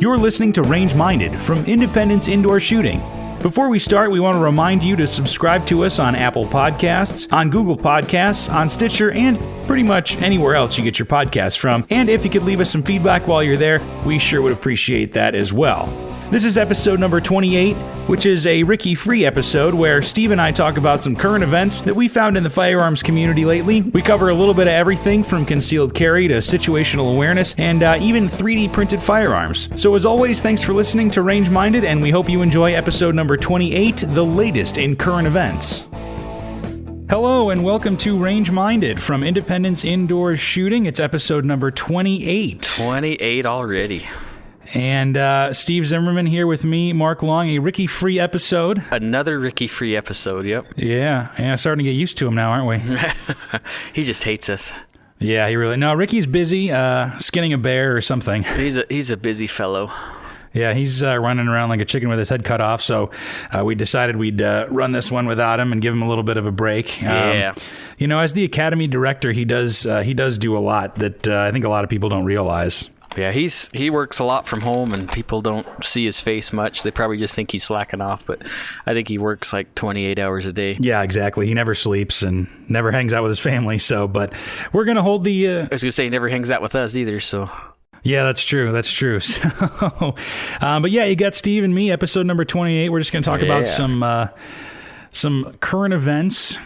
You're listening to Range Minded from Independence Indoor Shooting. Before we start, we want to remind you to subscribe to us on Apple Podcasts, on Google Podcasts, on Stitcher, and pretty much anywhere else you get your podcasts from. And if you could leave us some feedback while you're there, we sure would appreciate that as well. This is episode number 28, which is a Ricky-free episode where Steve and I talk about some current events that we found in the firearms community lately. We cover a little bit of everything from concealed carry to situational awareness and even 3D printed firearms. So as always, thanks for listening to Range Minded, and we hope you enjoy episode number 28, the latest in current events. Hello and welcome to Range Minded from Independence Indoor Shooting. It's episode number 28. 28 already. And Steve Zimmerman here with me, Mark Long, a Ricky-free episode. Another Ricky-free episode, yep. Yeah, starting to get used to him now, aren't we? He just hates us. Yeah, he really... No, Ricky's busy skinning a bear or something. He's a busy fellow. Yeah, he's running around like a chicken with his head cut off, so we decided we'd run this one without him and give him a little bit of a break. Yeah. You know, as the Academy director, he does do a lot that I think a lot of people don't realize. Yeah, he works a lot from home, and people don't see his face much. They probably just think he's slacking off, but I think he works like 28 hours a day. Yeah, exactly. He never sleeps and never hangs out with his family. So, but we're gonna hold the. I was gonna say he never hangs out with us either. So. Yeah, that's true. So, but yeah, you got Steve and me, episode number 28. We're just gonna talk about some current events.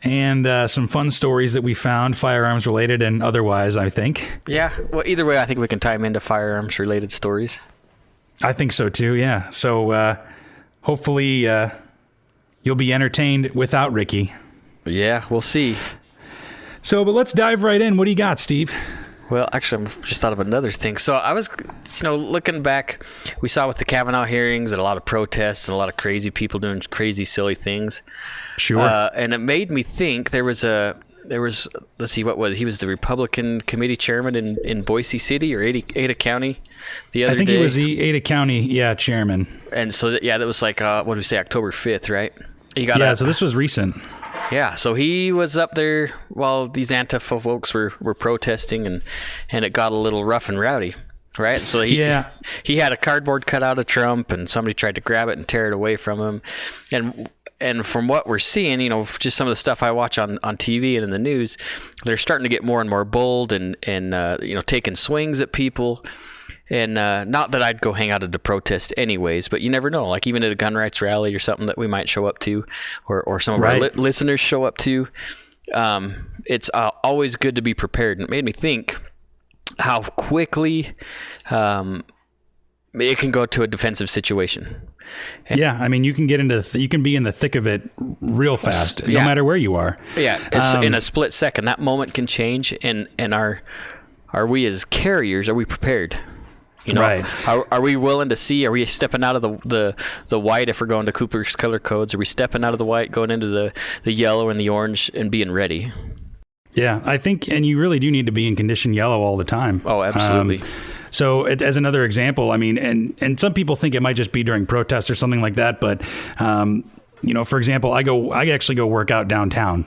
And some fun stories that we found, firearms related and otherwise, I think. Yeah, well, either way, I think we can tie them into firearms related stories. I think so too, yeah. So hopefully you'll be entertained without Ricky. Yeah, we'll see. So, but let's dive right in. What do you got, Steve? Well, actually, I just thought of another thing. So I was, looking back, we saw with the Kavanaugh hearings and a lot of protests and a lot of crazy people doing crazy, silly things. Sure. And it made me think let's see, what was he? He was the Republican committee chairman in Boise City or Ada County the other day. I think he was the Ada County, chairman. And so, that was like, what did we say, October 5th, right? So this was recent. Yeah, so he was up there while these Antifa folks were protesting, and it got a little rough and rowdy, right? So he had a cardboard cutout of Trump, and somebody tried to grab it and tear it away from him. And from what we're seeing, just some of the stuff I watch on TV and in the news, they're starting to get more and more bold and taking swings at people. And not that I'd go hang out at a protest anyways, but you never know. Like even at a gun rights rally or something that we might show up to, or some of our listeners show up to, it's always good to be prepared. And it made me think how quickly it can go to a defensive situation. Yeah, I mean, you can get you can be in the thick of it real fast, no matter where you are. Yeah, in a split second, that moment can change. And are we as carriers? Are we prepared? Right. Are we willing to see? Are we stepping out of the white if we're going to Cooper's color codes? Are we stepping out of the white, going into the yellow and the orange, and being ready? Yeah, I think, and you really do need to be in condition yellow all the time. Oh, absolutely. So as another example, I mean, and some people think it might just be during protests or something like that, but for example, I actually go work out downtown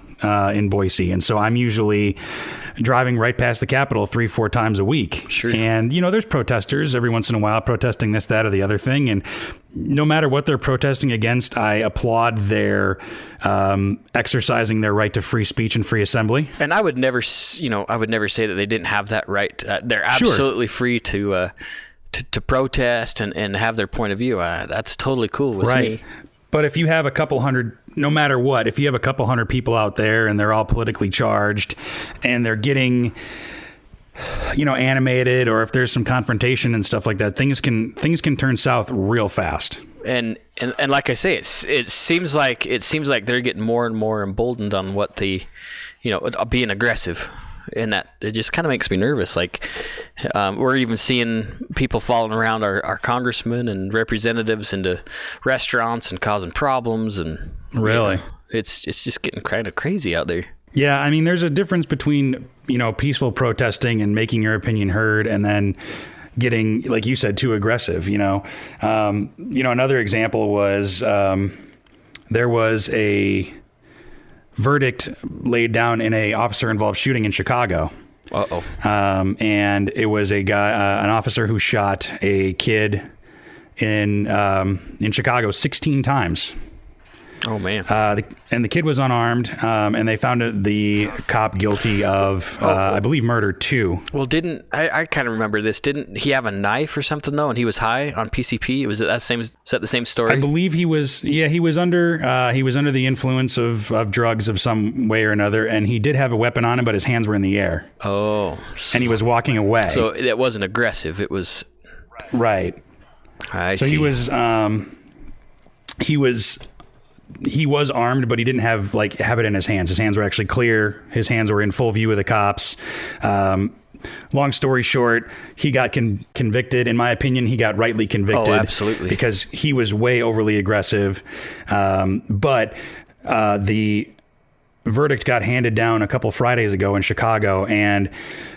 in Boise, and so I'm usually driving right past the Capitol 3-4 times a week. Sure. And there's protesters every once in a while protesting this, that, or the other thing, and no matter what they're protesting against, I applaud their exercising their right to free speech and free assembly. And I would never say that they didn't have that right. They're absolutely free to protest and have their point of view. That's totally cool with me. But if you have a couple hundred, no matter what, if you have a couple hundred people out there and they're all politically charged and they're getting, animated, or if there's some confrontation and stuff like that, things can turn south real fast. And like I say, it seems like they're getting more and more emboldened on what being aggressive. And that it just kind of makes me nervous. Like we're even seeing people following around our congressmen and representatives into restaurants and causing problems. And really, it's just getting kind of crazy out there. Yeah, I mean, there's a difference between peaceful protesting and making your opinion heard, and then getting, like you said, too aggressive. Another example was there was a verdict laid down in a officer-involved shooting in Chicago. Uh-oh. And it was a guy, an officer who shot a kid in Chicago 16 times. Oh, man. And the kid was unarmed, and they found the cop guilty of, I believe, murder too. Well, I kind of remember this. Didn't he have a knife or something, though, and he was high on PCP? Was that the same story? I believe he was under the influence of drugs of some way or another, and he did have a weapon on him, but his hands were in the air. Oh. And he was walking away. So it wasn't aggressive. It was... Right. I see. He was armed, but he didn't have it in his hands. His hands were actually clear. His hands were in full view of the cops. Long story short, he got convicted. In my opinion, he got rightly convicted. Oh, absolutely. Because he was way overly aggressive. But the verdict got handed down a couple Fridays ago in Chicago, and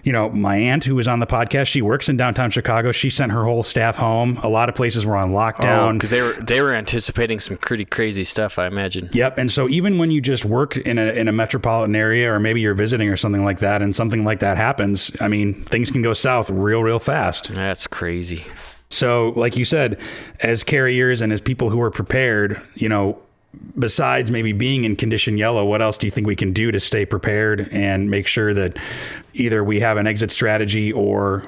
my aunt, who was on the podcast, she works in downtown Chicago. She sent her whole staff home. A lot of places were on lockdown because they were anticipating some pretty crazy stuff, I imagine. Yep. And so even when you just work in a metropolitan area, or maybe you're visiting or something like that, and something like that happens, I mean, things can go south real fast. That's crazy. So like you said, as carriers and as people who are prepared, besides maybe being in condition yellow, what else do you think we can do to stay prepared and make sure that either we have an exit strategy or,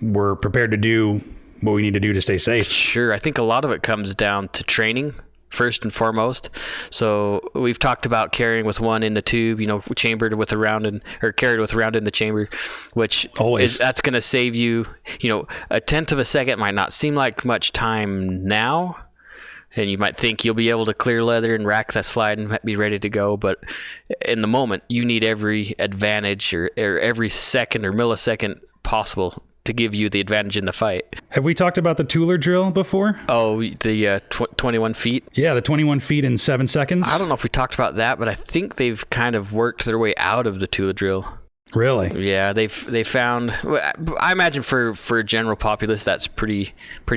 we're prepared to do what we need to do to stay safe? Sure. I think a lot of it comes down to training first and foremost. So we've talked about carrying with one in the tube, chambered with a round or carried with a round in the chamber, which that's going to save you, a tenth of a second might not seem like much time now. And you might think you'll be able to clear leather and rack that slide and be ready to go. But in the moment, you need every advantage or every second or millisecond possible to give you the advantage in the fight. Have we talked about the Tooler drill before? Oh, the 21 feet? Yeah, the 21 feet in 7 seconds. I don't know if we talked about that, but I think they've kind of worked their way out of the Tooler drill. Really? Yeah, they found. I imagine for a general populace that's pretty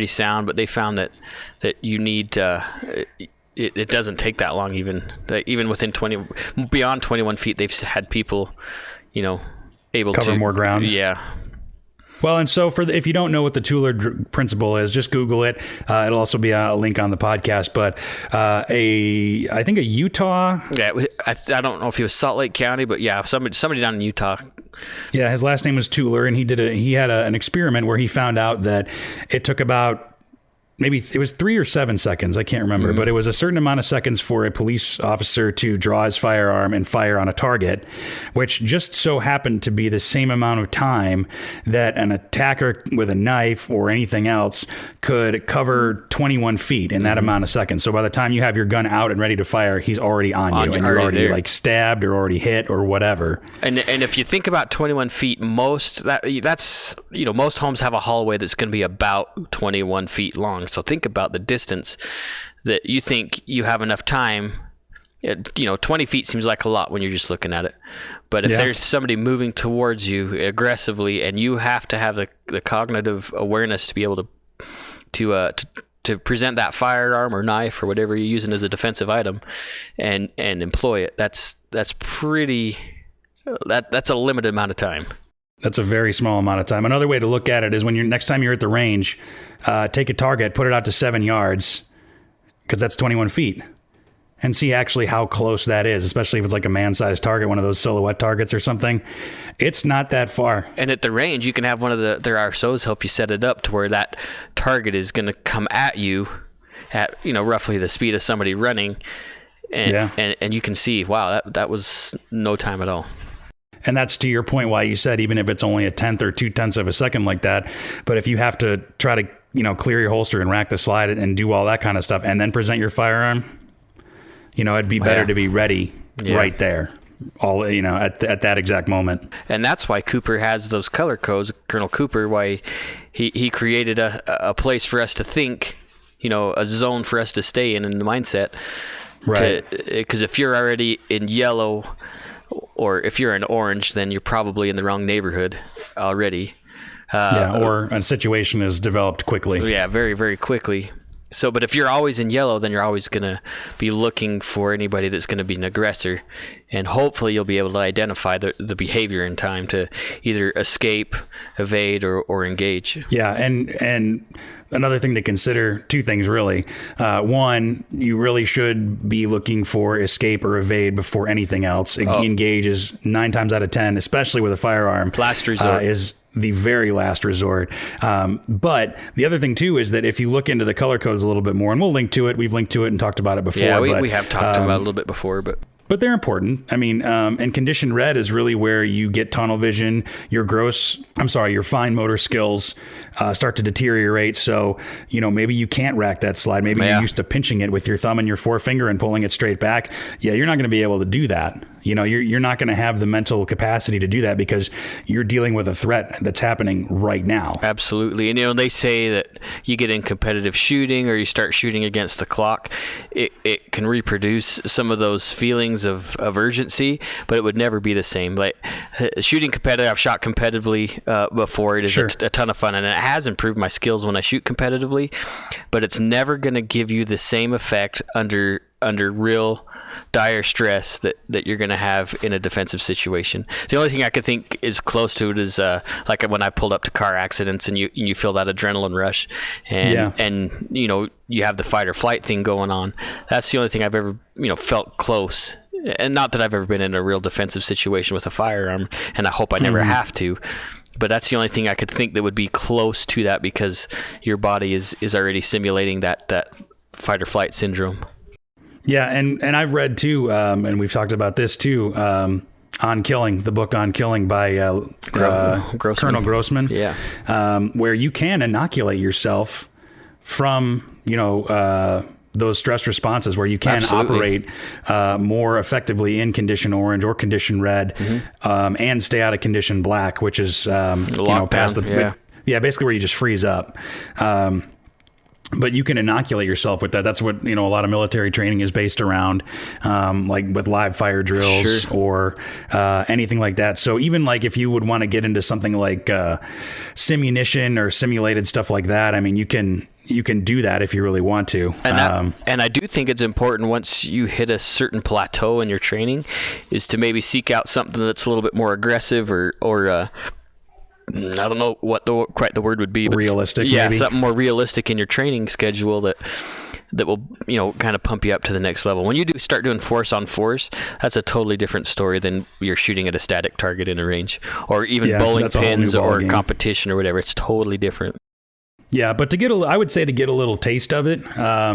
sound, but they found that you need. It doesn't take that long even within beyond 21 feet. They've had people, able to cover more ground. Yeah. Well, and so if you don't know what the Tooler principle is, just Google it. It'll also be a link on the podcast. But I think a Utah. Yeah, I don't know if he was Salt Lake County, but yeah, somebody down in Utah. Yeah, his last name was Tooler, and he had an experiment where he found out that it took about. Maybe it was 3 or 7 seconds. I can't remember, but it was a certain amount of seconds for a police officer to draw his firearm and fire on a target, which just so happened to be the same amount of time that an attacker with a knife or anything else could cover 21 feet in that amount of seconds. So by the time you have your gun out and ready to fire, he's already on you, and you're already like stabbed or already hit or whatever. And if you think about 21 feet, most homes have a hallway that's going to be about 21 feet long. So think about the distance that you think you have enough time. 20 feet seems like a lot when you're just looking at it. But if there's somebody moving towards you aggressively, and you have to have the cognitive awareness to be able to present that firearm or knife or whatever you're using as a defensive item and employ it, that's a limited amount of time. That's a very small amount of time. Another way to look at it is when next time you're at the range, take a target, put it out to 7 yards, because that's 21 feet, and see actually how close that is, especially if it's like a man-sized target, one of those silhouette targets or something. It's not that far. And at the range, you can have one of their RSOs help you set it up to where that target is going to come at you at roughly the speed of somebody running, and you can see, wow, that was no time at all. And that's to your point why you said even if it's only a tenth or 2/10 of a second like that, but if you have to try to clear your holster and rack the slide and do all that kind of stuff and then present your firearm, it'd be better to be ready right there, all at that exact moment. And that's why Cooper has those color codes, Colonel Cooper, why he created a place for us to think, a zone for us to stay in the mindset. Right. Because if you're already in yellow, or if you're in orange, then you're probably in the wrong neighborhood already. Or a situation is developed quickly. Yeah, very, very quickly. So, but if you're always in yellow, then you're always going to be looking for anybody that's going to be an aggressor. And hopefully you'll be able to identify the behavior in time to either escape, evade, or engage. Yeah, and another thing to consider, two things really. One, you really should be looking for escape or evade before anything else. Engage is 9 times out of 10, especially with a firearm. Last resort. Is the very last resort. But the other thing too is that if you look into the color codes a little bit more, and we'll link to it, we've linked to it and talked about it before. Yeah, we have talked about it a little bit before, but they're important. I mean, and condition red is really where you get tunnel vision, your fine motor skills start to deteriorate. So, maybe you can't rack that slide. Maybe you're used to pinching it with your thumb and your forefinger and pulling it straight back. Yeah, you're not going to be able to do that. You're not going to have the mental capacity to do that because you're dealing with a threat that's happening right now. Absolutely. And, they say that you get in competitive shooting or you start shooting against the clock, it can reproduce some of those feelings of urgency, but it would never be the same. Like shooting competitive, I've shot competitively before. It is a ton of fun, and it has improved my skills when I shoot competitively, but it's never going to give you the same effect under real dire stress that you're going to have in a defensive situation. The only thing I could think is close to it is like when I pulled up to car accidents and you feel that adrenaline rush and you have the fight or flight thing going on. That's the only thing I've ever felt close. And not that I've ever been in a real defensive situation with a firearm, and I hope I never have to. But that's the only thing I could think that would be close to that, because your body is already simulating that fight or flight syndrome. Yeah, and I've read too, and we've talked about this too, On Killing, the book On Killing by Colonel Grossman. Yeah. Where you can inoculate yourself from, those stress responses, where you can operate more effectively in condition orange or condition red, and stay out of condition black, which is past basically where you just freeze up. But you can inoculate yourself with that. That's what, a lot of military training is based around, like with live fire drills or anything like that. So even like if you would want to get into something like simunition or simulated stuff like that, I mean, you can do that if you really want to. And I do think it's important, once you hit a certain plateau in your training, is to maybe seek out something that's a little bit more aggressive or I don't know what quite the word would be, but realistic. Yeah, maybe something more realistic in your training schedule that will kind of pump you up to the next level. When you start doing force on force, that's a totally different story than you're shooting at a static target in a range, or even bowling pins or competition or whatever. It's totally different. Yeah, but I would say to get a little taste of it,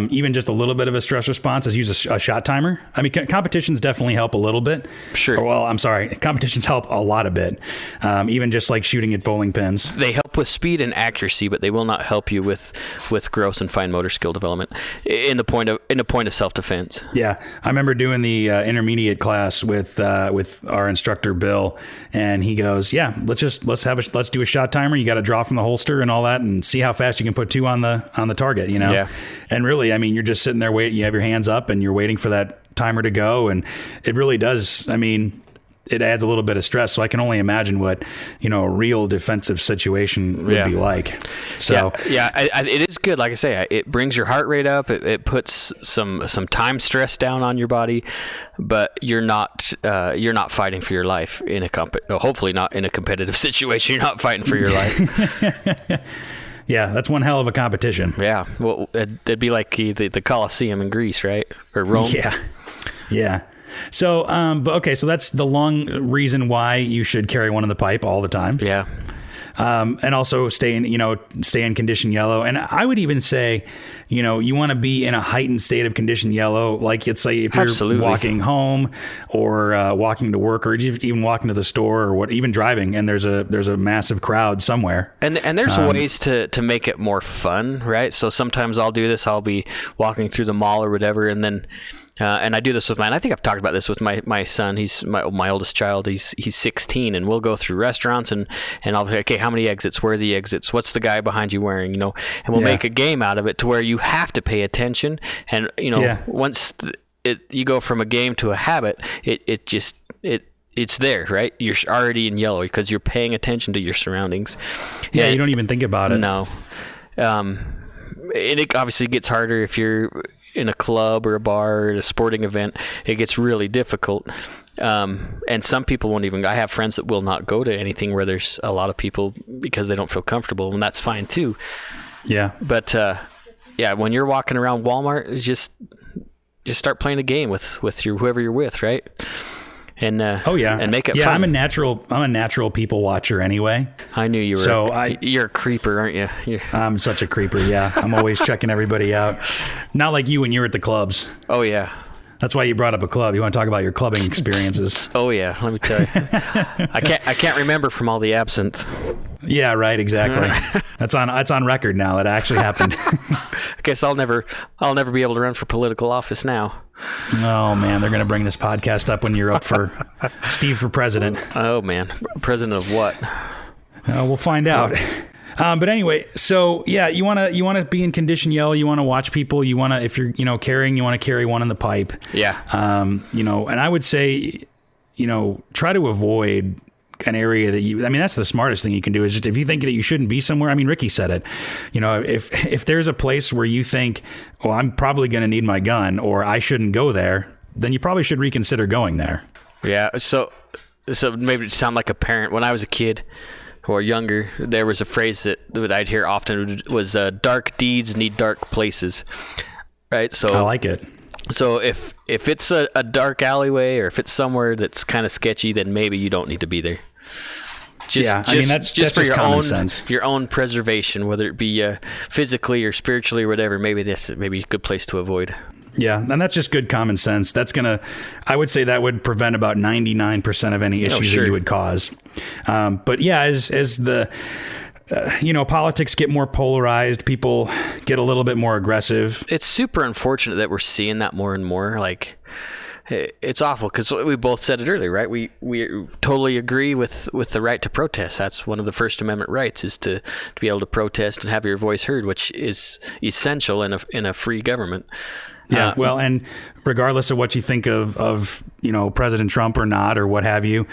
even just a little bit of a stress response, is use a shot timer. I mean, competitions definitely help a little bit. Sure. Well, I'm sorry, competitions help a lot a bit. Even just like shooting at bowling pins. They help with speed and accuracy, but they will not help you with gross and fine motor skill development in the point of self-defense. Yeah, I remember doing the intermediate class with our instructor Bill, and he goes, "Yeah, let's do a shot timer. You got to draw from the holster and all that, and see how fast you can put 2 on the target, Yeah. And really, I mean, you're just sitting there waiting. You have your hands up and you're waiting for that timer to go, and it really does. I mean, it adds a little bit of stress. So I can only imagine what a real defensive situation would be like. So it is good. Like I say, it brings your heart rate up. It puts some time stress down on your body, but you're not fighting for your life in hopefully not in a competitive situation. You're not fighting for your life. Yeah, that's one hell of a competition. Yeah, well, it'd be like the Colosseum in Greece, right? Or Rome. Yeah. So, so that's the long reason why you should carry one in the pipe all the time. Yeah. And also stay in condition yellow. And I would even say, you want to be in a heightened state of condition yellow. Like, let's say if you're walking home or walking to work, or even walking to the store, or even driving, and there's a massive crowd somewhere. And there's ways to make it more fun, right? So sometimes I'll do this. I'll be walking through the mall or whatever, and then and I do this with mine. I think I've talked about this with my son. He's my oldest child. He's 16, and we'll go through restaurants and I'll be like, okay, how many exits? Where are the exits? What's the guy behind you wearing? And we'll make a game out of it to where you have to pay attention. And once you go from a game to a habit, it's there, right? You're already in yellow because you're paying attention to your surroundings. Yeah, you don't even think about it. No. it obviously gets harder if you're in a club or a bar or a sporting event. It gets really difficult. And some people won't even. I have friends that will not go to anything where there's a lot of people because they don't feel comfortable, and that's fine too. Yeah. But when you're walking around Walmart, just start playing a game with your whoever you're with, right? And and make it fun. I'm a natural people watcher anyway. I knew you were. So you're a creeper, aren't you? I'm such a creeper. Yeah, I'm always checking everybody out. Not like you when you're at the clubs. Oh yeah. That's why you brought up a club. You want to talk about your clubbing experiences? Oh yeah, let me tell you. I can't remember from all the absinthe. Yeah, right. Exactly. That's on record now. It actually happened. I guess I'll never be able to run for political office now. Oh man, they're gonna bring this podcast up when you're up for Steve for president. Oh man, president of what? We'll find out. But anyway, so yeah, you want to be in condition yell. You want to watch people. You want to, if you're carrying, you want to carry one in the pipe. Yeah. And I would say, try to avoid an area that that's the smartest thing you can do is just if you think that you shouldn't be somewhere. I mean, Ricky said it. If there's a place where you think, well, I'm probably going to need my gun or I shouldn't go there, then you probably should reconsider going there. Yeah. So maybe to sound like a parent, when I was a kid or younger, there was a phrase that I'd hear often was dark deeds need dark places, right? So I like it. So if it's a dark alleyway or if it's somewhere that's kind of sketchy, then maybe you don't need to be there. That's for your common own sense. Your own preservation, whether it be physically or spiritually or whatever. Maybe a good place to avoid. Yeah, and that's just good common sense. I would say that would prevent about 99% of any issues that you would cause. But yeah, as the politics get more polarized, people get a little bit more aggressive. It's super unfortunate that we're seeing that more and more. Like, it's awful because we both said it earlier, right? We totally agree with the right to protest. That's one of the First Amendment rights, is to be able to protest and have your voice heard, which is essential in a free government. Yeah, well, and regardless of what you think of President Trump or not, or what have you,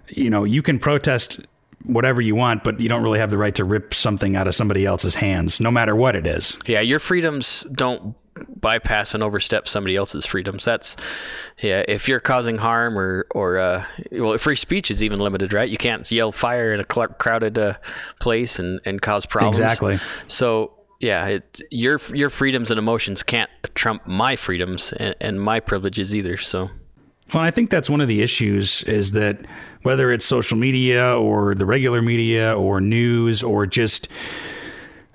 you can protest whatever you want, but you don't really have the right to rip something out of somebody else's hands, no matter what it is. Yeah, your freedoms don't bypass and overstep somebody else's freedoms. If you're causing harm or free speech is even limited, right? You can't yell fire in a crowded place and cause problems. Exactly. So yeah, your freedoms and emotions can't trump my freedoms and my privileges either. So. Well, I think that's one of the issues, is that whether it's social media or the regular media or news or just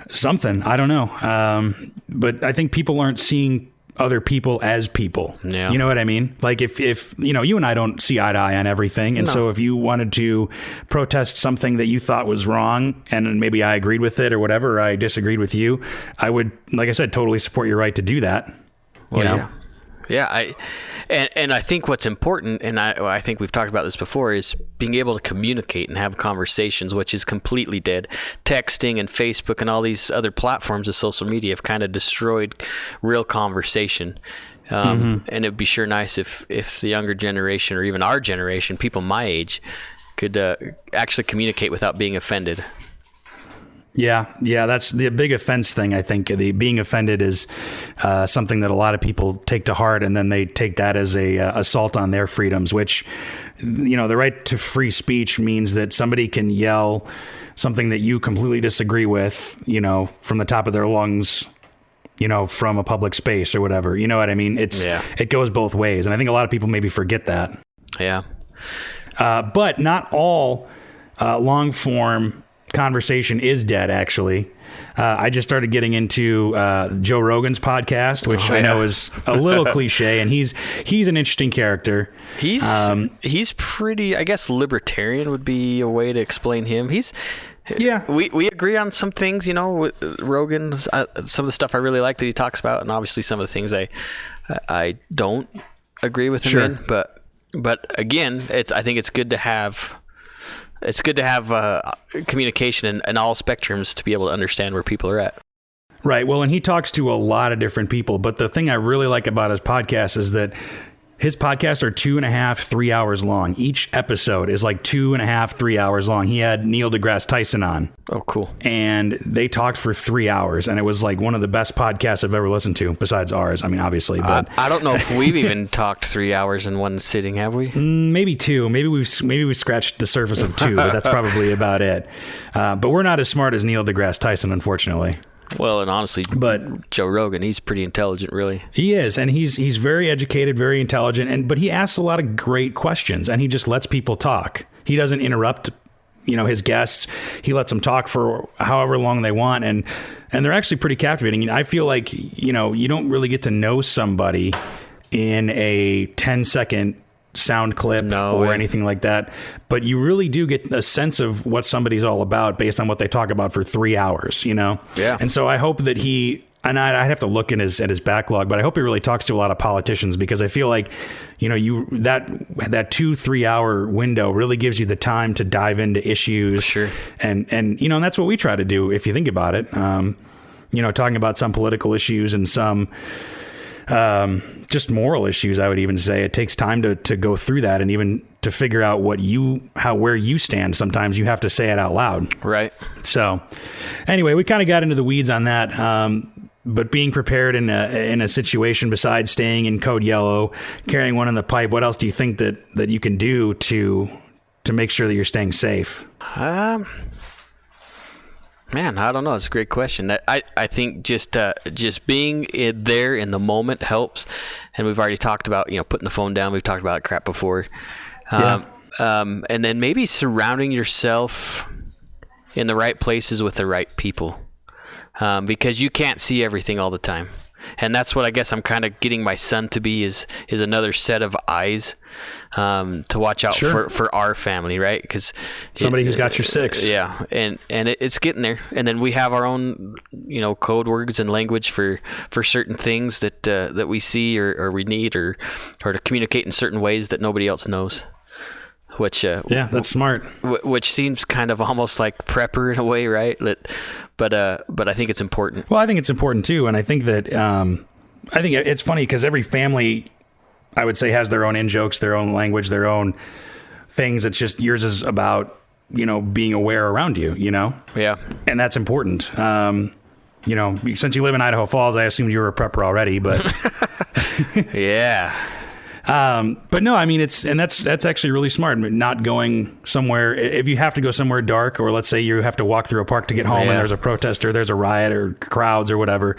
something, I don't know. But I think people aren't seeing other people as people. Yeah. You know what I mean? Like if you and I don't see eye to eye on everything. And so if you wanted to protest something that you thought was wrong and maybe I agreed with it or whatever, I disagreed with you, I would, like I said, totally support your right to do that. Well, yeah. And I think what's important, and I think we've talked about this before, is being able to communicate and have conversations, which is completely dead. Texting and Facebook and all these other platforms of social media have kind of destroyed real conversation. And it'd be sure nice if the younger generation, or even our generation, people my age, could actually communicate without being offended. Yeah, that's the big offense thing. I think the being offended is something that a lot of people take to heart, and then they take that as a assault on their freedoms, which, the right to free speech means that somebody can yell something that you completely disagree with, from the top of their lungs, from a public space or whatever. You know what I mean? It goes both ways, and I think a lot of people maybe forget that. Yeah. But not all long form conversation is dead, actually. I just started getting into Joe Rogan's podcast, which I know is a little cliche, and he's an interesting character. He's pretty, I guess, libertarian would be a way to explain him. We agree on some things, with Rogan. Some of the stuff I really like that he talks about, and obviously some of the things I don't agree with him in. But again, I think it's good to have. It's good to have communication in all spectrums to be able to understand where people are at. Right. Well, and he talks to a lot of different people. But the thing I really like about his podcast is that His podcasts are 2.5, 3 hours long. Each episode is like 2.5, 3 hours long. He had Neil deGrasse Tyson on. Oh, cool. And they talked for 3 hours, and it was like one of the best podcasts I've ever listened to, besides ours. I mean, obviously, but I don't know if we've even talked 3 hours in one sitting, have we? Maybe 2. Maybe we scratched the surface of 2, but that's probably about it. But we're not as smart as Neil deGrasse Tyson, unfortunately. Well, and honestly, but Joe Rogan, he's pretty intelligent, really. He is, and he's very educated, very intelligent, but he asks a lot of great questions, and he just lets people talk. He doesn't interrupt, his guests. He lets them talk for however long they want, and they're actually pretty captivating. I feel like, you don't really get to know somebody in a 10-second sound clip or anything like that, but you really do get a sense of what somebody's all about based on what they talk about for 3 hours, Yeah. And so I hope that and I'd have to look at his backlog, but I hope he really talks to a lot of politicians, because I feel like, that 2-3 hour window really gives you the time to dive into issues. Sure. And that's what we try to do, if you think about it. Talking about some political issues and some just moral issues, I would even say. It takes time to go through that, and even to figure out where you stand. Sometimes you have to say it out loud. Right. So anyway, we kind of got into the weeds on that. But being prepared in a situation, besides staying in code yellow, carrying one in the pipe, what else do you think that you can do to make sure that you're staying safe? Man, I don't know. It's a great question. I think just being there in the moment helps. And we've already talked about, putting the phone down. We've talked about it crap before. And then maybe surrounding yourself in the right places with the right people. Because you can't see everything all the time. And that's what I guess I'm kind of getting my son to be is another set of eyes to watch out for our family, right? Because somebody who's got your six. Yeah, and it's getting there. And then we have our own, code words and language for certain things that we see or we need or to communicate in certain ways that nobody else knows. Which that's smart. Which seems kind of almost like prepper in a way, right? But I think it's important. Well, I think it's important too, and I think that it's funny because every family, I would say, has their own in-jokes, their own language, their own things. It's just yours is about being aware around you, Yeah, and that's important. Since you live in Idaho Falls, I assumed you were a prepper already, but yeah. But no, I mean, that's actually really smart. Not going somewhere, if you have to go somewhere dark, or let's say you have to walk through a park to get home and there's a protest or there's a riot or crowds or whatever,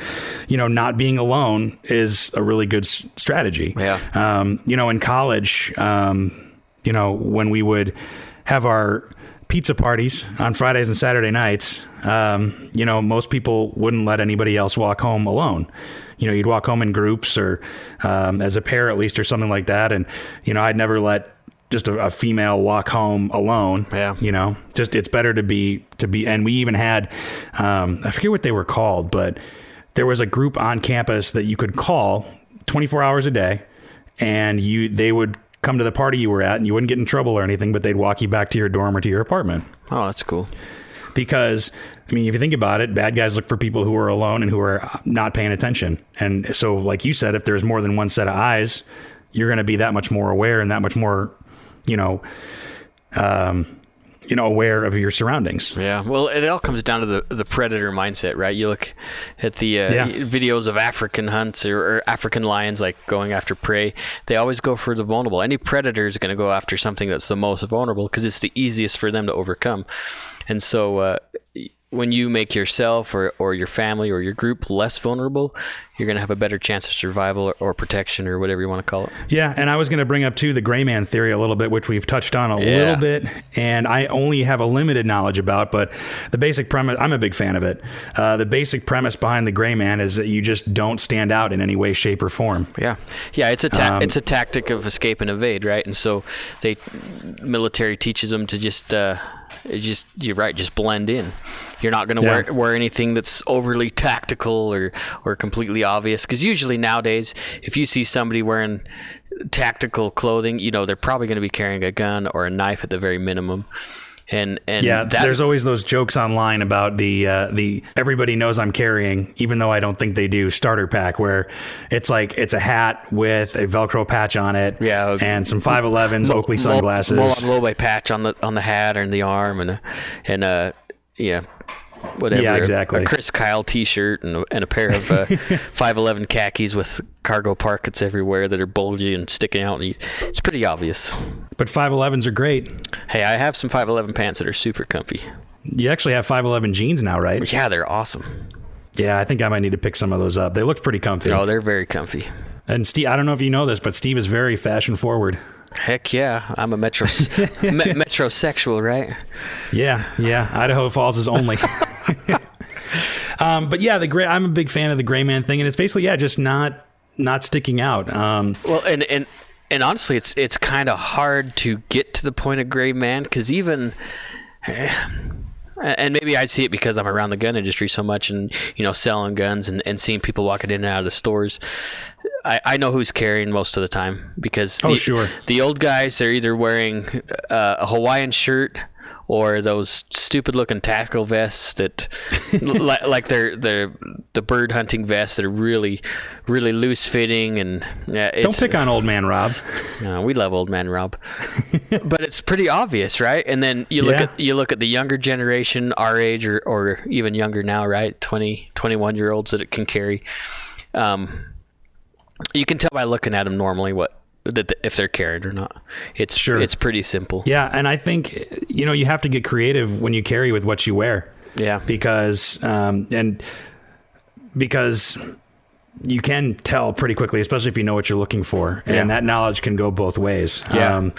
not being alone is a really good strategy. Yeah. In college, when we would have our pizza parties on Fridays and Saturday nights, most people wouldn't let anybody else walk home alone. You'd walk home in groups or as a pair at least or something like that. And, I'd never let just a female walk home alone. Yeah. Just it's better to be, and we even had, I forget what they were called, but there was a group on campus that you could call 24 hours a day, and they would come to the party you were at, and you wouldn't get in trouble or anything, but they'd walk you back to your dorm or to your apartment. Oh, that's cool. Because, I mean, if you think about it, bad guys look for people who are alone and who are not paying attention. And so, like you said, if there's more than one set of eyes, you're going to be that much more aware and that much more, aware of your surroundings. Yeah. Well, it all comes down to the predator mindset, right? You look at the videos of African hunts or African lions, like going after prey. They always go for the vulnerable. Any predator is going to go after something that's the most vulnerable because it's the easiest for them to overcome. And so when you make yourself or your family or your group less vulnerable, you're going to have a better chance of survival or protection or whatever you want to call it. Yeah, and I was going to bring up, too, the gray man theory a little bit, which we've touched on a little bit, and I only have a limited knowledge about, but the basic premise, I'm a big fan of it. The basic premise behind the gray man is that you just don't stand out in any way, shape, or form. Yeah, it's a tactic of escape and evade, right? And so military teaches them to just you're right, just blend in. You're not going to wear anything that's overly tactical or completely obvious, because usually nowadays if you see somebody wearing tactical clothing, they're probably going to be carrying a gun or a knife at the very minimum. And there's always those jokes online about the everybody knows I'm carrying, even though I don't think they do, starter pack, where it's like it's a hat with a Velcro patch on it, and some 511s, Oakley sunglasses, low patch on the hat or in the arm, and whatever. Yeah, exactly. A Chris Kyle T-shirt and a pair of 511 khakis with cargo pockets everywhere that are bulgy and sticking out. It's pretty obvious. But 511s are great. Hey, I have some 511 pants that are super comfy. You actually have 511 jeans now, right? Yeah, they're awesome. Yeah, I think I might need to pick some of those up. They look pretty comfy. Oh, they're very comfy. And Steve, I don't know if you know this, but Steve is very fashion forward. Heck yeah, I'm a metrosexual, right? Yeah. Idaho Falls is only. But yeah, I'm a big fan of the gray man thing, and it's basically just not sticking out. Well, and honestly, it's kind of hard to get to the point of gray man, because even. And maybe I see it because I'm around the gun industry so much, and selling guns and seeing people walking in and out of the stores. I know who's carrying most of the time, because the old guys, they're either wearing a Hawaiian shirt or those stupid looking tactical vests that like they're the bird hunting vests that are really really loose fitting, and don't pick on old man Rob. No, we love old man Rob. But it's pretty obvious, right? And then you look at the younger generation, our age or even younger now, right? 21-year-olds that it can carry. You can tell by looking at them normally if they're carried or not. It's pretty simple. Yeah, and I think you have to get creative when you carry with what you wear. Yeah, because you can tell pretty quickly, especially if you know what you're looking for, and that knowledge can go both ways. Yeah.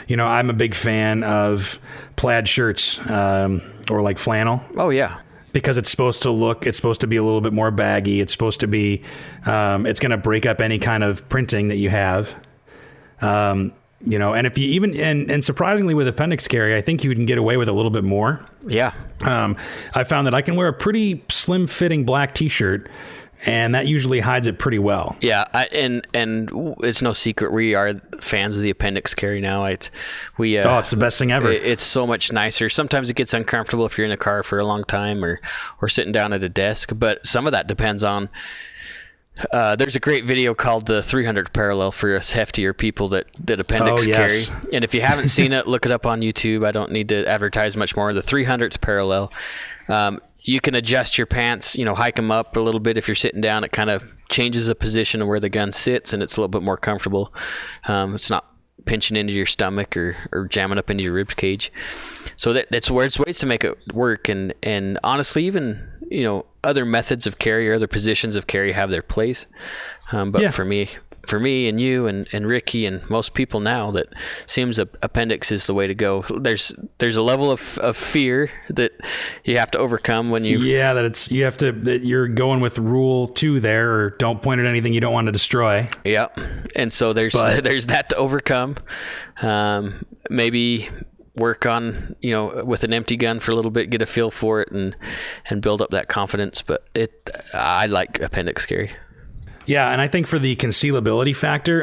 I'm a big fan of plaid shirts or like flannel. Oh yeah. Because it's supposed to be a little bit more baggy. It's supposed to be, it's going to break up any kind of printing that you have. And if you and surprisingly with appendix carry, I think you can get away with a little bit more. Yeah. I found that I can wear a pretty slim fitting black t-shirt, and that usually hides it pretty well. Yeah, and it's no secret we are fans of the appendix carry now. It's the best thing ever. It's so much nicer. Sometimes it gets uncomfortable if you're in a car for a long time or sitting down at a desk, but some of that depends on. There's a great video called the 300th parallel for us heftier people that appendix carry. And if you haven't seen it, look it up on YouTube. I don't need to advertise much more. The 300th parallel. You can adjust your pants, hike them up a little bit. If you're sitting down, it kind of changes the position of where the gun sits, and it's a little bit more comfortable. It's not pinching into your stomach or jamming up into your rib cage. So that's where it's ways to make it work. And honestly, even, other methods of carry or other positions of carry have their place. But for me and you and Ricky and most people now, that seems appendix is the way to go. There's a level of fear that you have to overcome when you that you're going with rule 2 there, or don't point at anything you don't want to destroy. Yeah. And so there's that to overcome. Maybe work on, with an empty gun for a little bit, get a feel for it and build up that confidence. But I like appendix carry. Yeah, and I think for the concealability factor,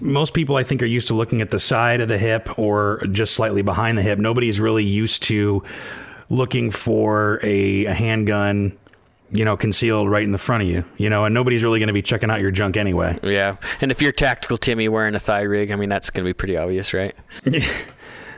most people I think are used to looking at the side of the hip or just slightly behind the hip. Nobody's really used to looking for a handgun, concealed right in the front of you, and nobody's really going to be checking out your junk anyway. Yeah, and if you're Tactical Timmy wearing a thigh rig, that's going to be pretty obvious, right?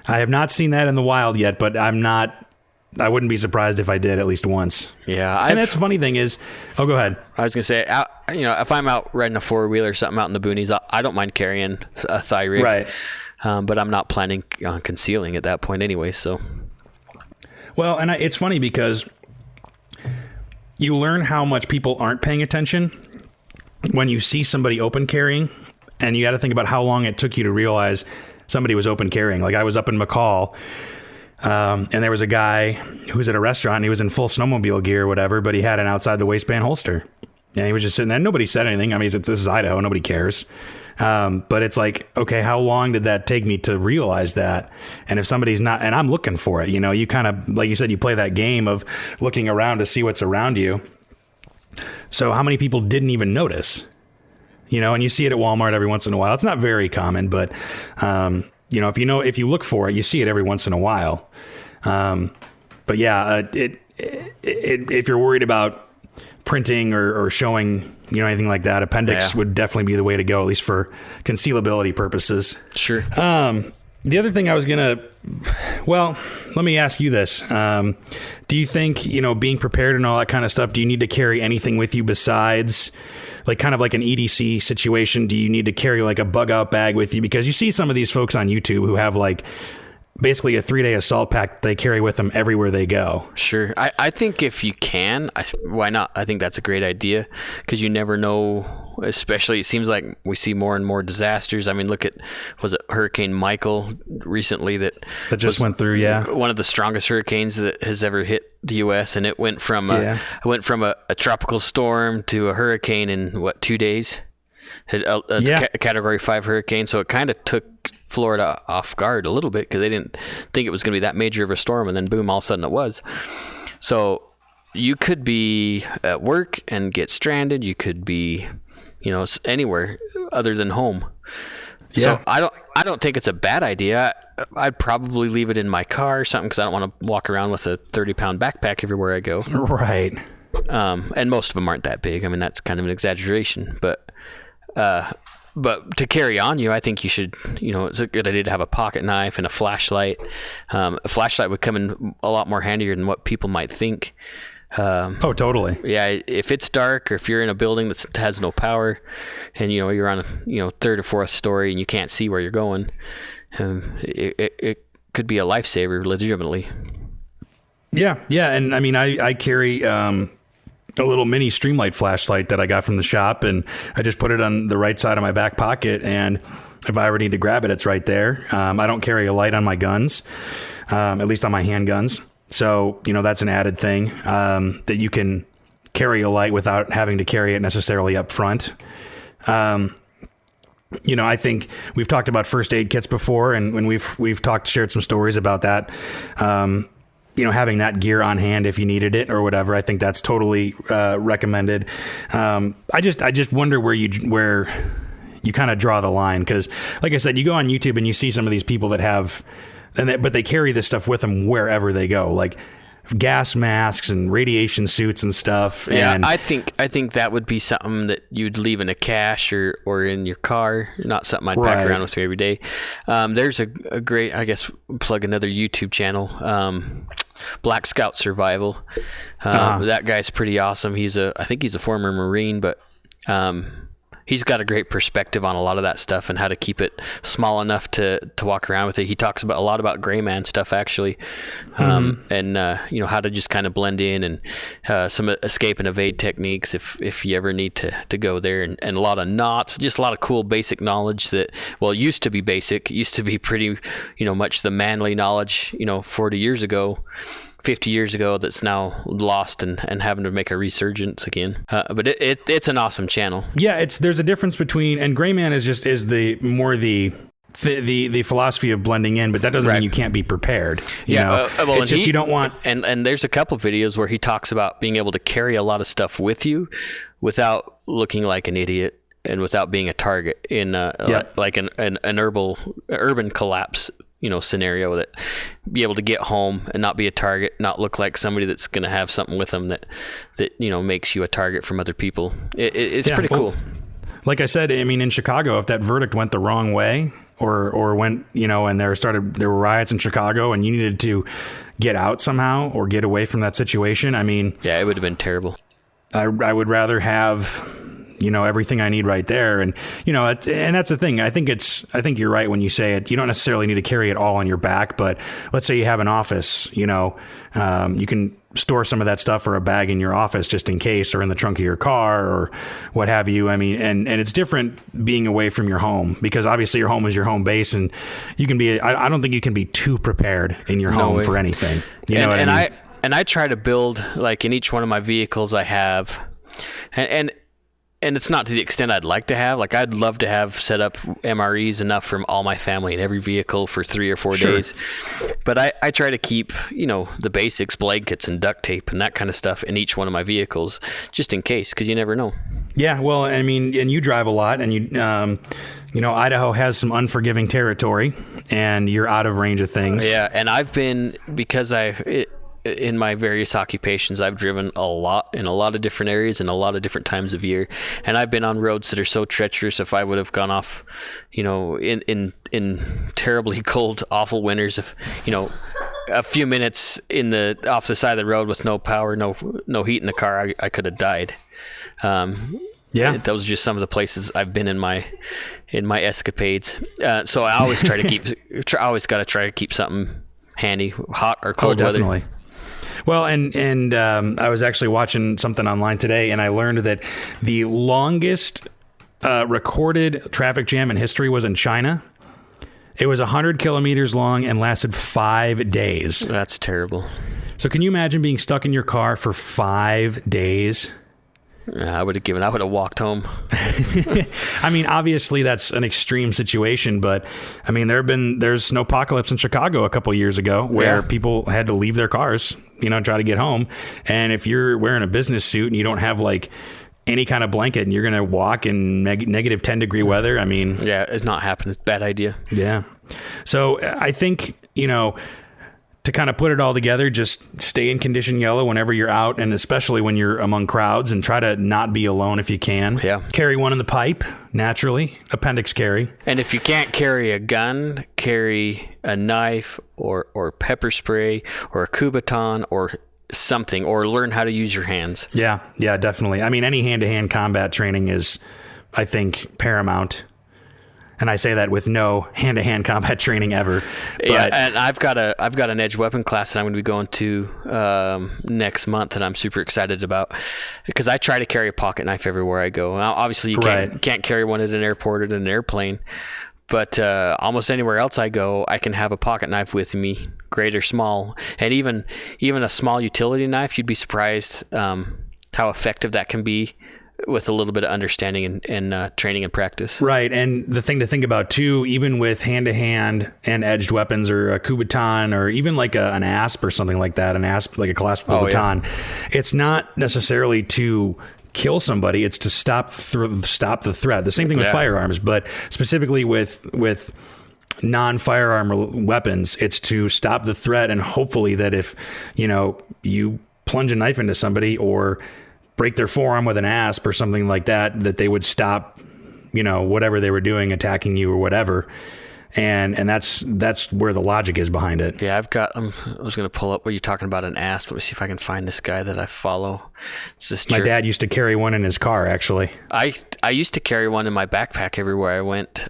I have not seen that in the wild yet, but I wouldn't be surprised if I did at least once. Yeah. And that's the funny thing is... Oh, go ahead. I was going to say, if I'm out riding a four-wheeler or something out in the boonies, I don't mind carrying a thigh rig. Right. But I'm not planning on concealing at that point anyway, so... Well, and it's funny because you learn how much people aren't paying attention when you see somebody open carrying, and you got to think about how long it took you to realize somebody was open carrying. Like I was up in McCall... and there was a guy who was at a restaurant, and he was in full snowmobile gear or whatever, but he had an outside the waistband holster, and he was just sitting there. Nobody said anything. This is Idaho. Nobody cares. But it's like, okay, how long did that take me to realize that? And if somebody's not, and I'm looking for it, you kind of, like you said, you play that game of looking around to see what's around you. So how many people didn't even notice, and you see it at Walmart every once in a while. It's not very common, but, if you look for it, you see it every once in a while. But yeah, if you're worried about printing or showing, anything like that, appendix would definitely be the way to go, at least for concealability purposes. Sure. The other thing I was let me ask you this. Do you think, being prepared and all that kind of stuff, do you need to carry anything with you besides like kind of like an EDC situation? Do you need to carry like a bug out bag with you? Because you see some of these folks on YouTube who have like basically a 3-day assault pack they carry with them everywhere they go. Sure. I think if you can, why not? I think that's a great idea, because you never know, especially it seems like we see more and more disasters. I mean, look at, was it Hurricane Michael recently that just went through, one of the strongest hurricanes that has ever hit the U.S., and it went from a tropical storm to a hurricane in 2 days? A Category 5 hurricane, so it kind of took Florida off guard a little bit, because they didn't think it was going to be that major of a storm, and then boom, all of a sudden it was. So you could be at work and get stranded. You could be, anywhere other than home. So I don't think it's a bad idea. I'd probably leave it in my car or something, because I don't want to walk around with a 30-pound backpack everywhere I go. Right. And most of them aren't that big. I mean, that's kind of an exaggeration, but to carry on you, I think you should, it's a good idea to have a pocket knife and a flashlight. A flashlight would come in a lot more handier than what people might think. Oh, totally. Yeah, if it's dark, or if you're in a building that has no power, and you're on a third or fourth story and you can't see where you're going, it could be a lifesaver, legitimately. Yeah, and I mean, I carry a little mini Streamlight flashlight that I got from the shop, and I just put it on the right side of my back pocket, and if I ever need to grab it, it's right there. I don't carry a light on my guns, at least on my handguns. So, that's an added thing, that you can carry a light without having to carry it necessarily up front. I think we've talked about first aid kits before, and when we've shared some stories about that. Having that gear on hand if you needed it or whatever, I think that's totally recommended. I just wonder where you kind of draw the line, because, like I said, you go on YouTube and you see some of these people that have, but they carry this stuff with them wherever they go, like gas masks and radiation suits and stuff. Yeah, and I think that would be something that you'd leave in a cache or in your car, not something I'd pack around with me every day. There's a great, I guess, plug another YouTube channel, Black Scout Survival. That guy's pretty awesome. I think he's a former Marine, but he's got a great perspective on a lot of that stuff and how to keep it small enough to walk around with it. He talks a lot about gray man stuff, actually, and how to just kind of blend in, and some escape and evade techniques if you ever need to go there, and a lot of knots, just a lot of cool basic knowledge that, used to be basic, used to be pretty, much the manly knowledge, 40 years ago. 50 years ago, that's now lost and having to make a resurgence again. But it's an awesome channel. Yeah, there's a difference between, and Gray Man is the philosophy of blending in, but that doesn't mean you can't be prepared. It's just you don't want. And there's a couple of videos where he talks about being able to carry a lot of stuff with you without looking like an idiot and without being a target in like an urban collapse scenario, that be able to get home and not be a target, not look like somebody that's going to have something with them that makes you a target from other people. It's pretty cool. Like I said, I mean, in Chicago, if that verdict went the wrong way or went, and there were riots in Chicago and you needed to get out somehow or get away from that situation, I mean, yeah, it would have been terrible. I would rather have everything I need right there. And, and that's the thing. I think you're right when you say it. You don't necessarily need to carry it all on your back, but let's say you have an office, you can store some of that stuff or a bag in your office just in case, or in the trunk of your car or what have you. I mean, and it's different being away from your home, because obviously your home is your home base, and you can be, I don't think you can be too prepared in your home for anything. You know what I mean? And I try to build, like, in each one of my vehicles I have, and it's not to the extent I'd like to have. Like, I'd love to have set up MREs enough from all my family in every vehicle for 3 or 4 days. But I try to keep, the basics, blankets and duct tape and that kind of stuff in each one of my vehicles, just in case, because you never know. Yeah, well, I mean, and you drive a lot, and Idaho has some unforgiving territory, and you're out of range of things. Yeah, and I've been, because in my various occupations, I've driven a lot in a lot of different areas and a lot of different times of year, and I've been on roads that are so treacherous. If I would have gone off, in terribly cold, awful winters, a few minutes off the side of the road with no power, no heat in the car, I could have died. Those are just some of the places I've been in my escapades. So I always try to try to keep something handy, hot or cold definitely. weather. Well, and I was actually watching something online today, and I learned that the longest recorded traffic jam in history was in China. It was 100 kilometers long and lasted 5 days. That's terrible. So can you imagine being stuck in your car for 5 days? I would have walked home. I mean, obviously that's an extreme situation, but I mean, there's snowpocalypse in Chicago a couple years ago where people had to leave their cars, try to get home. And if you're wearing a business suit and you don't have like any kind of blanket and you're going to walk in negative 10 degree weather, I mean, yeah, it's not happening. It's a bad idea. Yeah. So I think, to kind of put it all together, just stay in condition yellow whenever you're out, and especially when you're among crowds, and try to not be alone if you can. Yeah. Carry one in the pipe, naturally. Appendix carry. And if you can't carry a gun, carry a knife or pepper spray or a Kubaton or something, or learn how to use your hands. Yeah, definitely. I mean, any hand-to-hand combat training is, I think, paramount. And I say that with no hand-to-hand combat training ever. But yeah, and I've got an edge weapon class that I'm going to be going to next month, and I'm super excited about, because I try to carry a pocket knife everywhere I go. Now, obviously, you can't carry one at an airport or at an airplane, but almost anywhere else I go, I can have a pocket knife with me, great or small, and even a small utility knife. You'd be surprised how effective that can be with a little bit of understanding and training and practice. Right. And the thing to think about too, even with hand-to-hand and edged weapons, or a Kubaton, or even like an ASP or something like that, like a collapsible baton, it's not necessarily to kill somebody. It's to stop the threat. The same thing with firearms, but specifically with non-firearm weapons, it's to stop the threat. And hopefully that if, you plunge a knife into somebody or break their forearm with an asp or something like that, that they would stop, whatever they were doing, attacking you or whatever. And that's where the logic is behind it. Yeah, I was going to pull up what you're talking about, an asp. Let me see if I can find this guy that I follow. It's this My dad used to carry one in his car, actually. I used to carry one in my backpack everywhere I went.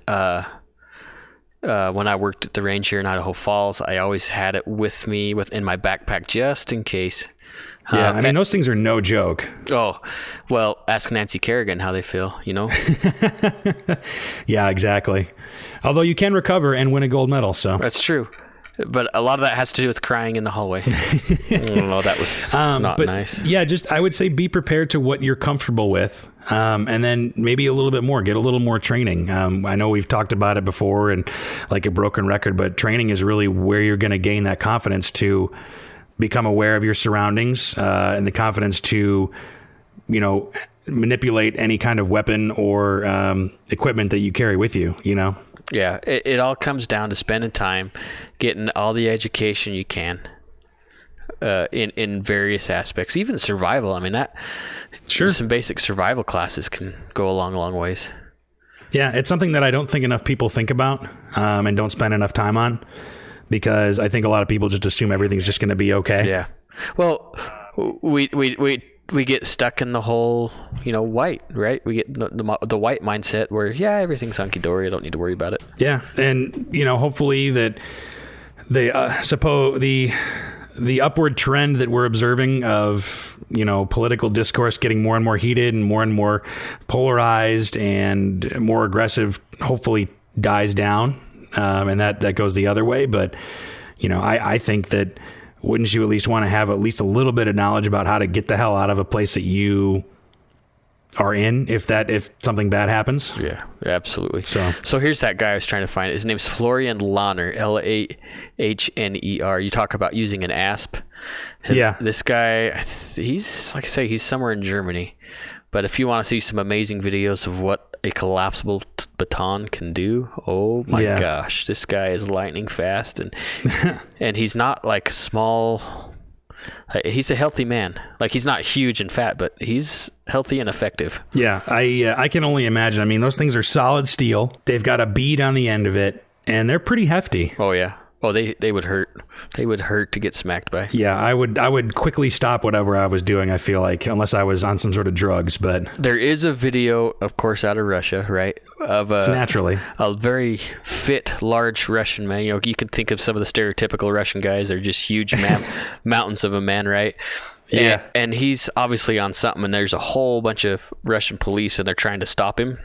When I worked at the range here in Idaho Falls, I always had it with me in my backpack just in case. Yeah, I mean, those things are no joke. Oh, well, ask Nancy Kerrigan how they feel, Yeah, exactly. Although you can recover and win a gold medal, so. That's true. But a lot of that has to do with crying in the hallway. I don't know, that was not nice. Yeah, I would say be prepared to what you're comfortable with, and then maybe a little bit more, get a little more training. I know we've talked about it before and like a broken record, but training is really where you're going to gain that confidence to become aware of your surroundings, and the confidence to, manipulate any kind of weapon or equipment that you carry with you, Yeah, it all comes down to spending time, getting all the education you can in various aspects, even survival. I mean, some basic survival classes can go a long ways. Yeah, it's something that I don't think enough people think about and don't spend enough time on, because I think a lot of people just assume everything's just going to be okay. Yeah. Well, we get stuck in the whole, white, right? We get the white mindset where, everything's hunky-dory. I don't need to worry about it. Yeah. And, hopefully that the upward trend that we're observing of, political discourse getting more and more heated and more polarized and more aggressive, hopefully dies down. And that goes the other way. But, I think that wouldn't you at least want to have at least a little bit of knowledge about how to get the hell out of a place that you are in if something bad happens? Yeah, absolutely. So here's that guy I was trying to find. His name's Florian Lahner, Lahner. You talk about using an asp. Yeah. This guy, he's, like I say, he's somewhere in Germany. But if you want to see some amazing videos of what a collapsible baton can do, oh my gosh, this guy is lightning fast, and and he's not like small. He's a healthy man. Like, he's not huge and fat, but he's healthy and effective. Yeah, I can only imagine. I mean, those things are solid steel. They've got a bead on the end of it, and they're pretty hefty. Oh yeah. Oh, they would hurt. They would hurt to get smacked by. Yeah, I would quickly stop whatever I was doing, I feel like, unless I was on some sort of drugs. But there is a video, of course, out of Russia, right? Of naturally a very fit, large Russian man. You know, you can think of some of the stereotypical Russian guys. They're just huge mountains of a man, right? Yeah. And he's obviously on something, and there's a whole bunch of Russian police, and they're trying to stop him.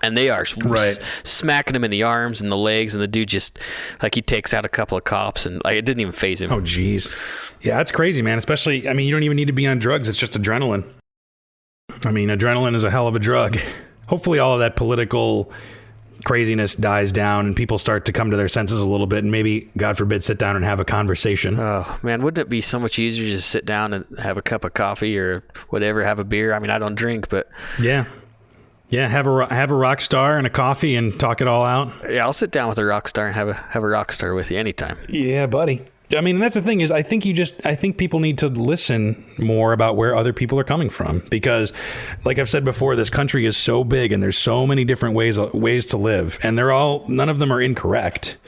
And they are smacking him in the arms and the legs, and the dude just, like, he takes out a couple of cops, and like, it didn't even faze him. Oh, geez. Yeah, that's crazy, man. Especially, I mean, you don't even need to be on drugs. It's just adrenaline. I mean, adrenaline is a hell of a drug. Hopefully all of that political craziness dies down and people start to come to their senses a little bit and maybe, God forbid, sit down and have a conversation. Oh, man, wouldn't it be so much easier to just sit down and have a cup of coffee or whatever, have a beer? I mean, I don't drink, but... Yeah. Yeah, have a rock star and a coffee and talk it all out. Yeah, I'll sit down with a rock star and have a rock star with you anytime. Yeah, buddy. I mean, that's the thing is, I think people need to listen more about where other people are coming from, because, like I've said before, this country is so big and there's so many different ways to live, and none of them are incorrect.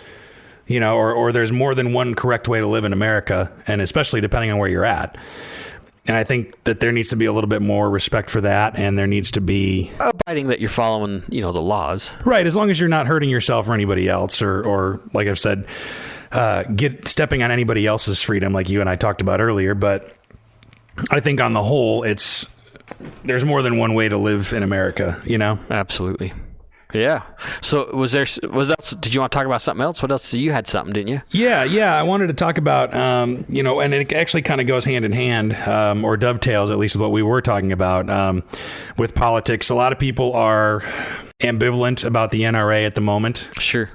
You know, or there's more than one correct way to live in America, and especially depending on where you're at. And I think that there needs to be a little bit more respect for that, and there needs to be... abiding that you're following, the laws. Right, as long as you're not hurting yourself or anybody else, or like I've said, stepping on anybody else's freedom, like you and I talked about earlier. But I think on the whole, there's more than one way to live in America, you know? Absolutely. Yeah. So did you want to talk about something else? What else? You had something, didn't you? Yeah. I wanted to talk about, and it actually kind of goes hand in hand, or dovetails at least with what we were talking about, with politics. A lot of people are ambivalent about the NRA at the moment. Sure.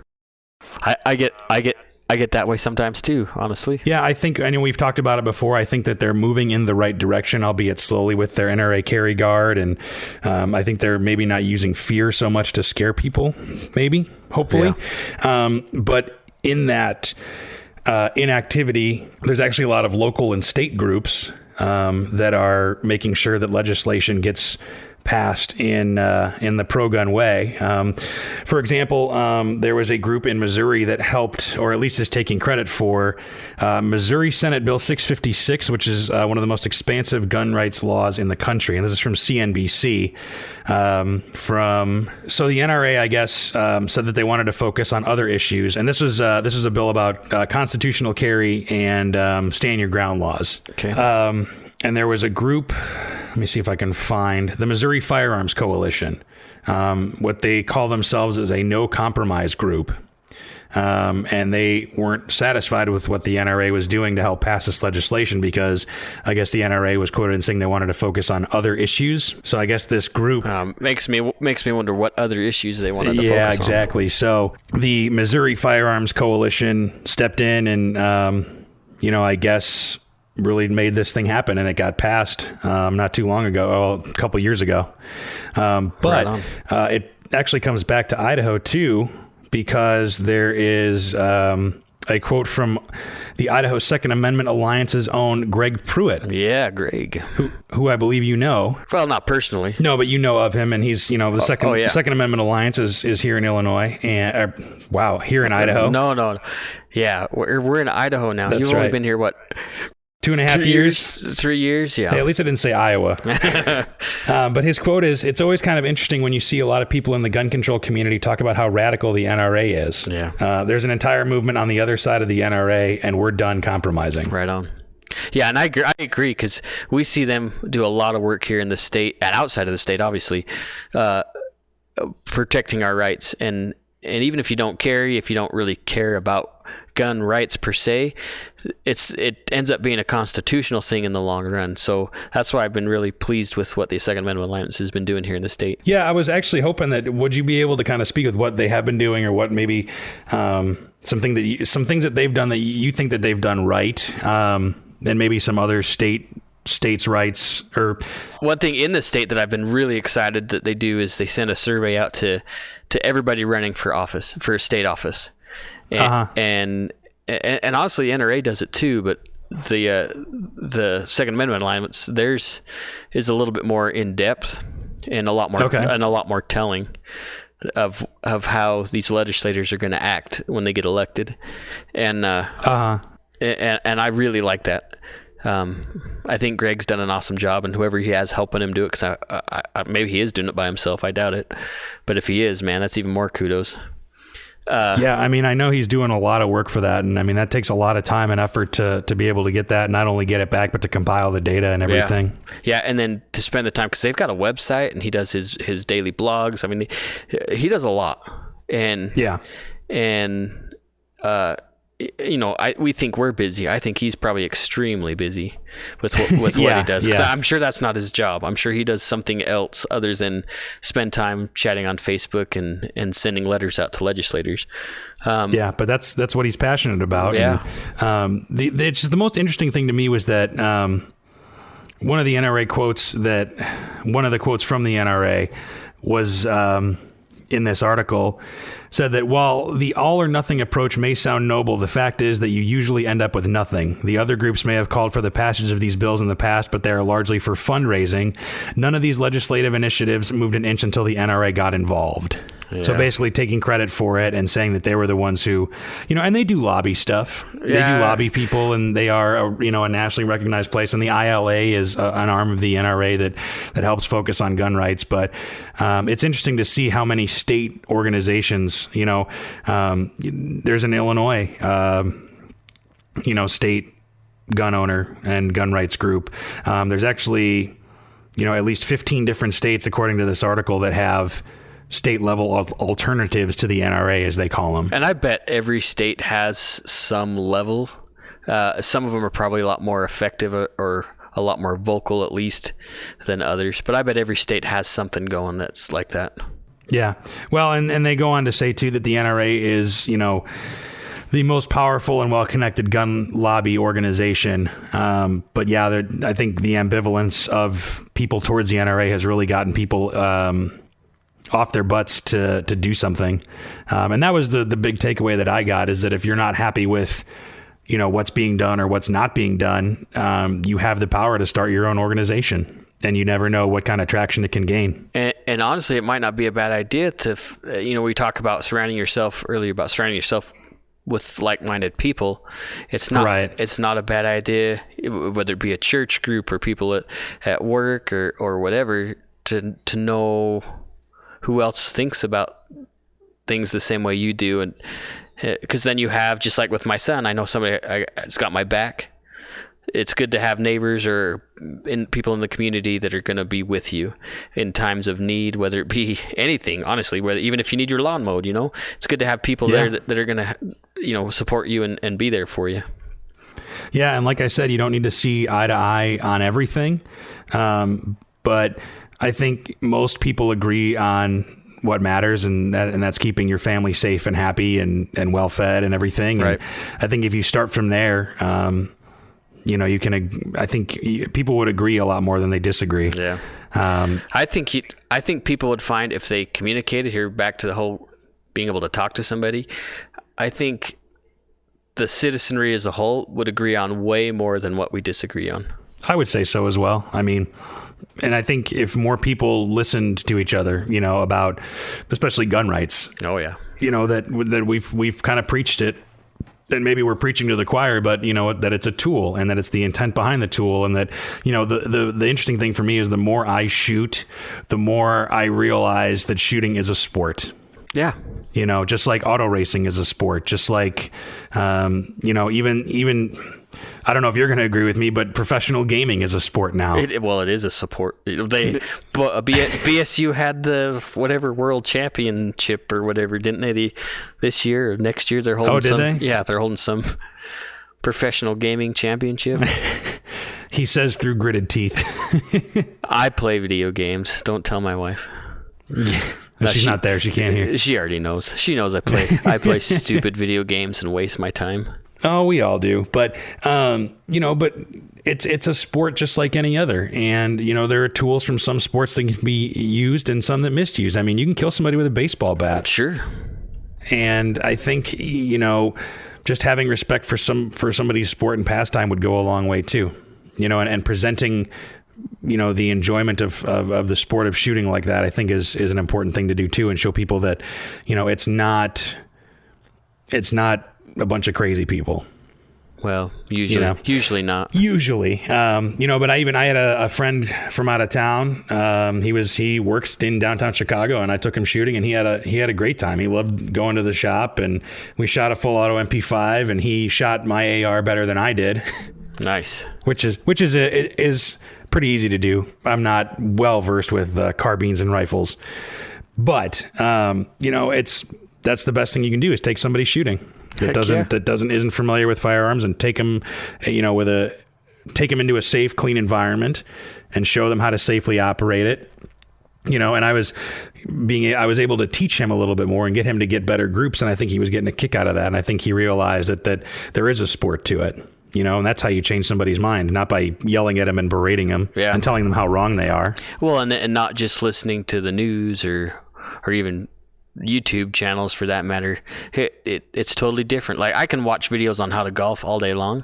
I get that way sometimes too, honestly. Yeah, I know we've talked about it before. I think that they're moving in the right direction, albeit slowly, with their NRA carry guard. And I think they're maybe not using fear so much to scare people, hopefully. Yeah. But in that inactivity, there's actually a lot of local and state groups that are making sure that legislation gets passed in the pro-gun way. For example, there was a group in Missouri that helped, or at least is taking credit for, Missouri Senate Bill 656, which is one of the most expansive gun rights laws in the country. And this is from CNBC. So the NRA, I guess, said that they wanted to focus on other issues. And this was a bill about constitutional carry and stand your ground laws. Okay. And there was a group, let me see if I can find, the Missouri Firearms Coalition. What they call themselves is a no compromise group. And they weren't satisfied with what the NRA was doing to help pass this legislation, because I guess the NRA was quoted in saying they wanted to focus on other issues. So I guess this group makes me wonder what other issues they wanted to focus on. Yeah, exactly. So the Missouri Firearms Coalition stepped in and, I guess really made this thing happen, and it got passed not too long ago, a couple years ago. But it actually comes back to Idaho too, because there is a quote from the Idaho Second Amendment Alliance's own Greg Pruitt. Yeah, Greg. Who I believe you know. Well, not personally. No, but you know of him, and he's, the Second Amendment Alliance is here in Illinois, and here in Idaho. No. Yeah, we're in Idaho now. That's You've only been here, what? 2.5 years? 3 years, yeah. Hey, at least I didn't say Iowa. But his quote is, "It's always kind of interesting when you see a lot of people in the gun control community talk about how radical the NRA is. Yeah. There's an entire movement on the other side of the NRA, and we're done compromising." Right on. Yeah, and I agree, because we see them do a lot of work here in the state and outside of the state, obviously, protecting our rights. And even if you don't carry, if you don't really care about gun rights per se, it ends up being a constitutional thing in the long run. So that's why I've been really pleased with what the Second Amendment Alliance has been doing here in the state. Yeah, I was actually hoping that, would you be able to kind of speak with what they have been doing, or what maybe some things that they've done that you think that they've done right, and maybe some other state states' rights. Or one thing in the state that I've been really excited that they do is they send a survey out to everybody running for office, for a state office, and honestly, NRA does it too, but the Second Amendment Alliance, theirs is a little bit more in depth and a lot more telling of how these legislators are going to act when they get elected, and I really like that. I think Greg's done an awesome job, and whoever he has helping him do it, because maybe he is doing it by himself. I doubt it, but if he is, man, that's even more kudos. Yeah, I mean, I know he's doing a lot of work for that, and I mean that takes a lot of time and effort to be able to get that, not only get it back, but to compile the data and everything. Yeah, and then to spend the time, because they've got a website, and he does his daily blogs. I mean, he does a lot, and we think we're busy. I think he's probably extremely busy with what he does. 'Cause I'm sure that's not his job. I'm sure he does something else other than spend time chatting on Facebook and sending letters out to legislators. But that's what he's passionate about. Yeah. And, the most interesting thing to me was that one of the NRA quotes one of the quotes from the NRA was in this article said that while the all or nothing approach may sound noble, the fact is that you usually end up with nothing. The other groups may have called for the passage of these bills in the past, but they are largely for fundraising. None of these legislative initiatives moved an inch until the NRA got involved. Yeah. So basically taking credit for it and saying that they were the ones who, and they do lobby stuff. They do lobby people, and they are a nationally recognized place. And the ILA is an arm of the NRA that helps focus on gun rights. But it's interesting to see how many state organizations, there's an Illinois, state gun owner and gun rights group. There's actually, at least 15 different states, according to this article, that have state level alternatives to the NRA, as they call them. And I bet every state has some level. Some of them are probably a lot more effective or a lot more vocal, at least, than others. But I bet every state has something going that's like that. Yeah. Well, and they go on to say, too, that the NRA is, the most powerful and well-connected gun lobby organization. But yeah, I think the ambivalence of people towards the NRA has really gotten people off their butts to do something. And that was the big takeaway that I got, is that if you're not happy with, what's being done or what's not being done, you have the power to start your own organization, and you never know what kind of traction it can gain. And honestly, it might not be a bad idea to, we talk about surrounding yourself with like-minded people. It's not a bad idea, whether it be a church group or people at work or whatever, to know who else thinks about things the same way you do. And because then you have, just like with my son, I know somebody has got my back. It's good to have neighbors or people in the community that are going to be with you in times of need, whether it be anything, honestly, even if you need your lawn mowed, it's good to have people there that are going to, support you and be there for you. Yeah. And like I said, you don't need to see eye to eye on everything. But I think most people agree on what matters, and that's keeping your family safe and happy and well fed and everything. Right. And I think if you start from there, you can. I think people would agree a lot more than they disagree. Yeah. I think people would find, if they communicated, here back to the whole being able to talk to somebody, I think the citizenry as a whole would agree on way more than what we disagree on. I would say so as well. I mean, and I think if more people listened to each other, about especially gun rights. Oh yeah. That we've kind of preached it, and maybe we're preaching to the choir, but that it's a tool, and that it's the intent behind the tool, and that the interesting thing for me is the more I shoot, the more I realize that shooting is a sport. Yeah. Just like auto racing is a sport, just like even I don't know if you're going to agree with me, but professional gaming is a sport now. It is a sport. BSU had the whatever world championship or whatever, didn't they? This year or next year they're holding. Oh, did they? Yeah, they're holding some professional gaming championship. He says through gritted teeth. I play video games. Don't tell my wife. Yeah. She's not there. She can't hear. She already knows. She knows I play stupid video games and waste my time. Oh, we all do. But, but it's a sport just like any other. And, there are tools from some sports that can be used and some that misused. I mean, you can kill somebody with a baseball bat. Sure. And I think, just having respect for somebody's sport and pastime would go a long way too, and presenting, the enjoyment of the sport of shooting like that, I think is an important thing to do too, and show people that, it's not a bunch of crazy people. Well, usually not. Usually, but I had a friend from out of town. He works in downtown Chicago, and I took him shooting, and he had a great time. He loved going to the shop, and we shot a full auto MP5, and he shot my AR better than I did. Nice. Which is pretty easy to do. I'm not well versed with carbines and rifles, but that's the best thing you can do is take somebody shooting that isn't familiar with firearms and take them, take them into a safe, clean environment and show them how to safely operate it. And I was able to teach him a little bit more and get him to get better groups. And I think he was getting a kick out of that. And I think he realized that there is a sport to it, and that's how you change somebody's mind, not by yelling at them and berating them and telling them how wrong they are. Well, and not just listening to the news or even YouTube channels for that matter. It's totally different. Like, I can watch videos on how to golf all day long.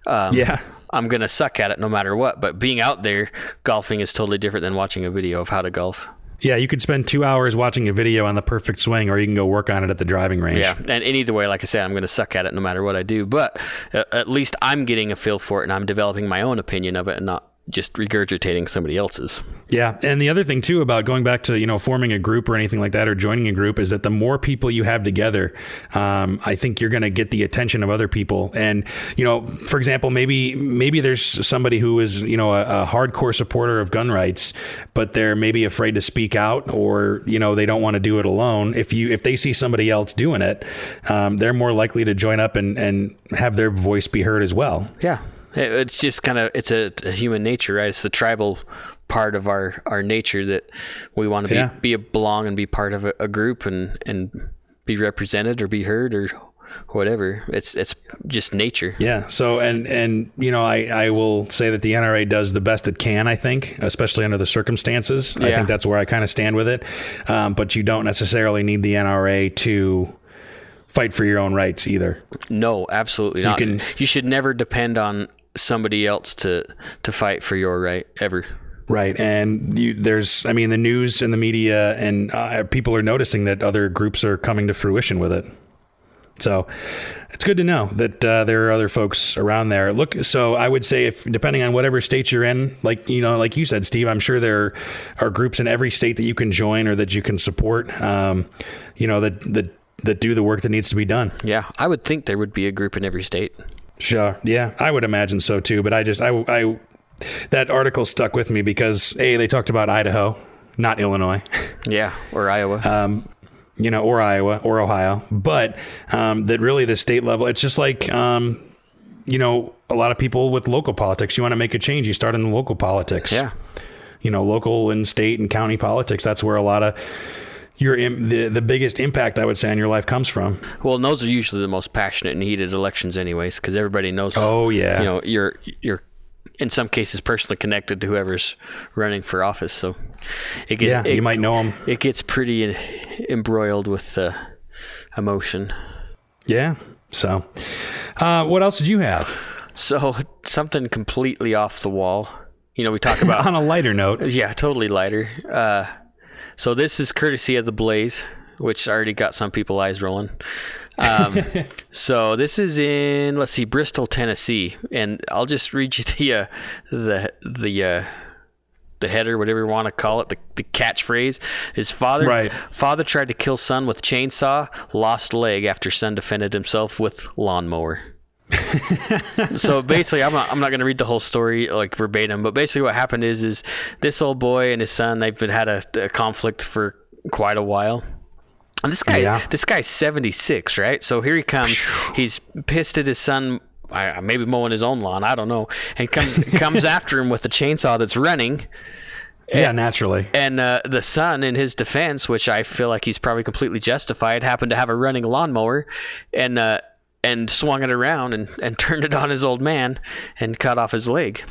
I'm going to suck at it no matter what, but being out there golfing is totally different than watching a video of how to golf. Yeah, you could spend 2 hours watching a video on the perfect swing, or you can go work on it at the driving range. Yeah, and either way, like I said, I'm going to suck at it no matter what I do, but at least I'm getting a feel for it, and I'm developing my own opinion of it and not just regurgitating somebody else's. Yeah. And the other thing too about going back to, forming a group or anything like that, or joining a group, is that the more people you have together, I think you're going to get the attention of other people. And, for example, maybe there's somebody who is, a hardcore supporter of gun rights, but they're maybe afraid to speak out, or, they don't want to do it alone. If they see somebody else doing it, they're more likely to join up and have their voice be heard as well. Yeah. It's just it's a human nature, right? It's the tribal part of our nature that we want to belong and be part of a group and be represented or be heard or whatever. It's just nature. Yeah. So, and I will say that the NRA does the best it can, I think, especially under the circumstances. Yeah. I think that's where I kind of stand with it. But you don't necessarily need the NRA to fight for your own rights either. No, absolutely not. You should never depend on somebody else to fight for your right, ever. Right. And the news and the media and people are noticing that other groups are coming to fruition with it. So it's good to know that there are other folks around there. So I would say, if depending on whatever state you're in, like you said, Steve, I'm sure there are groups in every state that you can join or that you can support, that do the work that needs to be done. Yeah, I would think there would be a group in every state. Sure. Yeah, I would imagine so too. But I that article stuck with me because they talked about Idaho, not Illinois. Yeah, or Iowa. Or Iowa or Ohio. But that really the state level, it's just like, a lot of people with local politics, you want to make a change, you start in the local politics. Yeah. Local and state and county politics, that's where a lot of the biggest impact, I would say, on your life comes from. Well, and those are usually the most passionate and heated elections anyways, because everybody knows, you're in some cases personally connected to whoever's running for office. So you might know them. It gets pretty embroiled with emotion. Yeah. So what else did you have? So something completely off the wall. We talk about on a lighter note. Yeah, totally lighter. So this is courtesy of The Blaze, which already got some people's eyes rolling. So this is in, Bristol, Tennessee, and I'll just read you the header, whatever you want to call it, the catchphrase. His father tried to kill son with chainsaw, lost leg after son defended himself with lawnmower. So basically, I'm not going to read the whole story verbatim, but basically what happened is this old boy and his son, they've had a conflict for quite a while. And this guy's 76, right? So here he comes. He's pissed at his son, maybe mowing his own lawn, I don't know, and comes after him with a chainsaw that's running. Yeah, naturally. And the son, in his defense, which I feel like he's probably completely justified, happened to have a running lawnmower, and and swung it around and turned it on his old man and cut off his leg.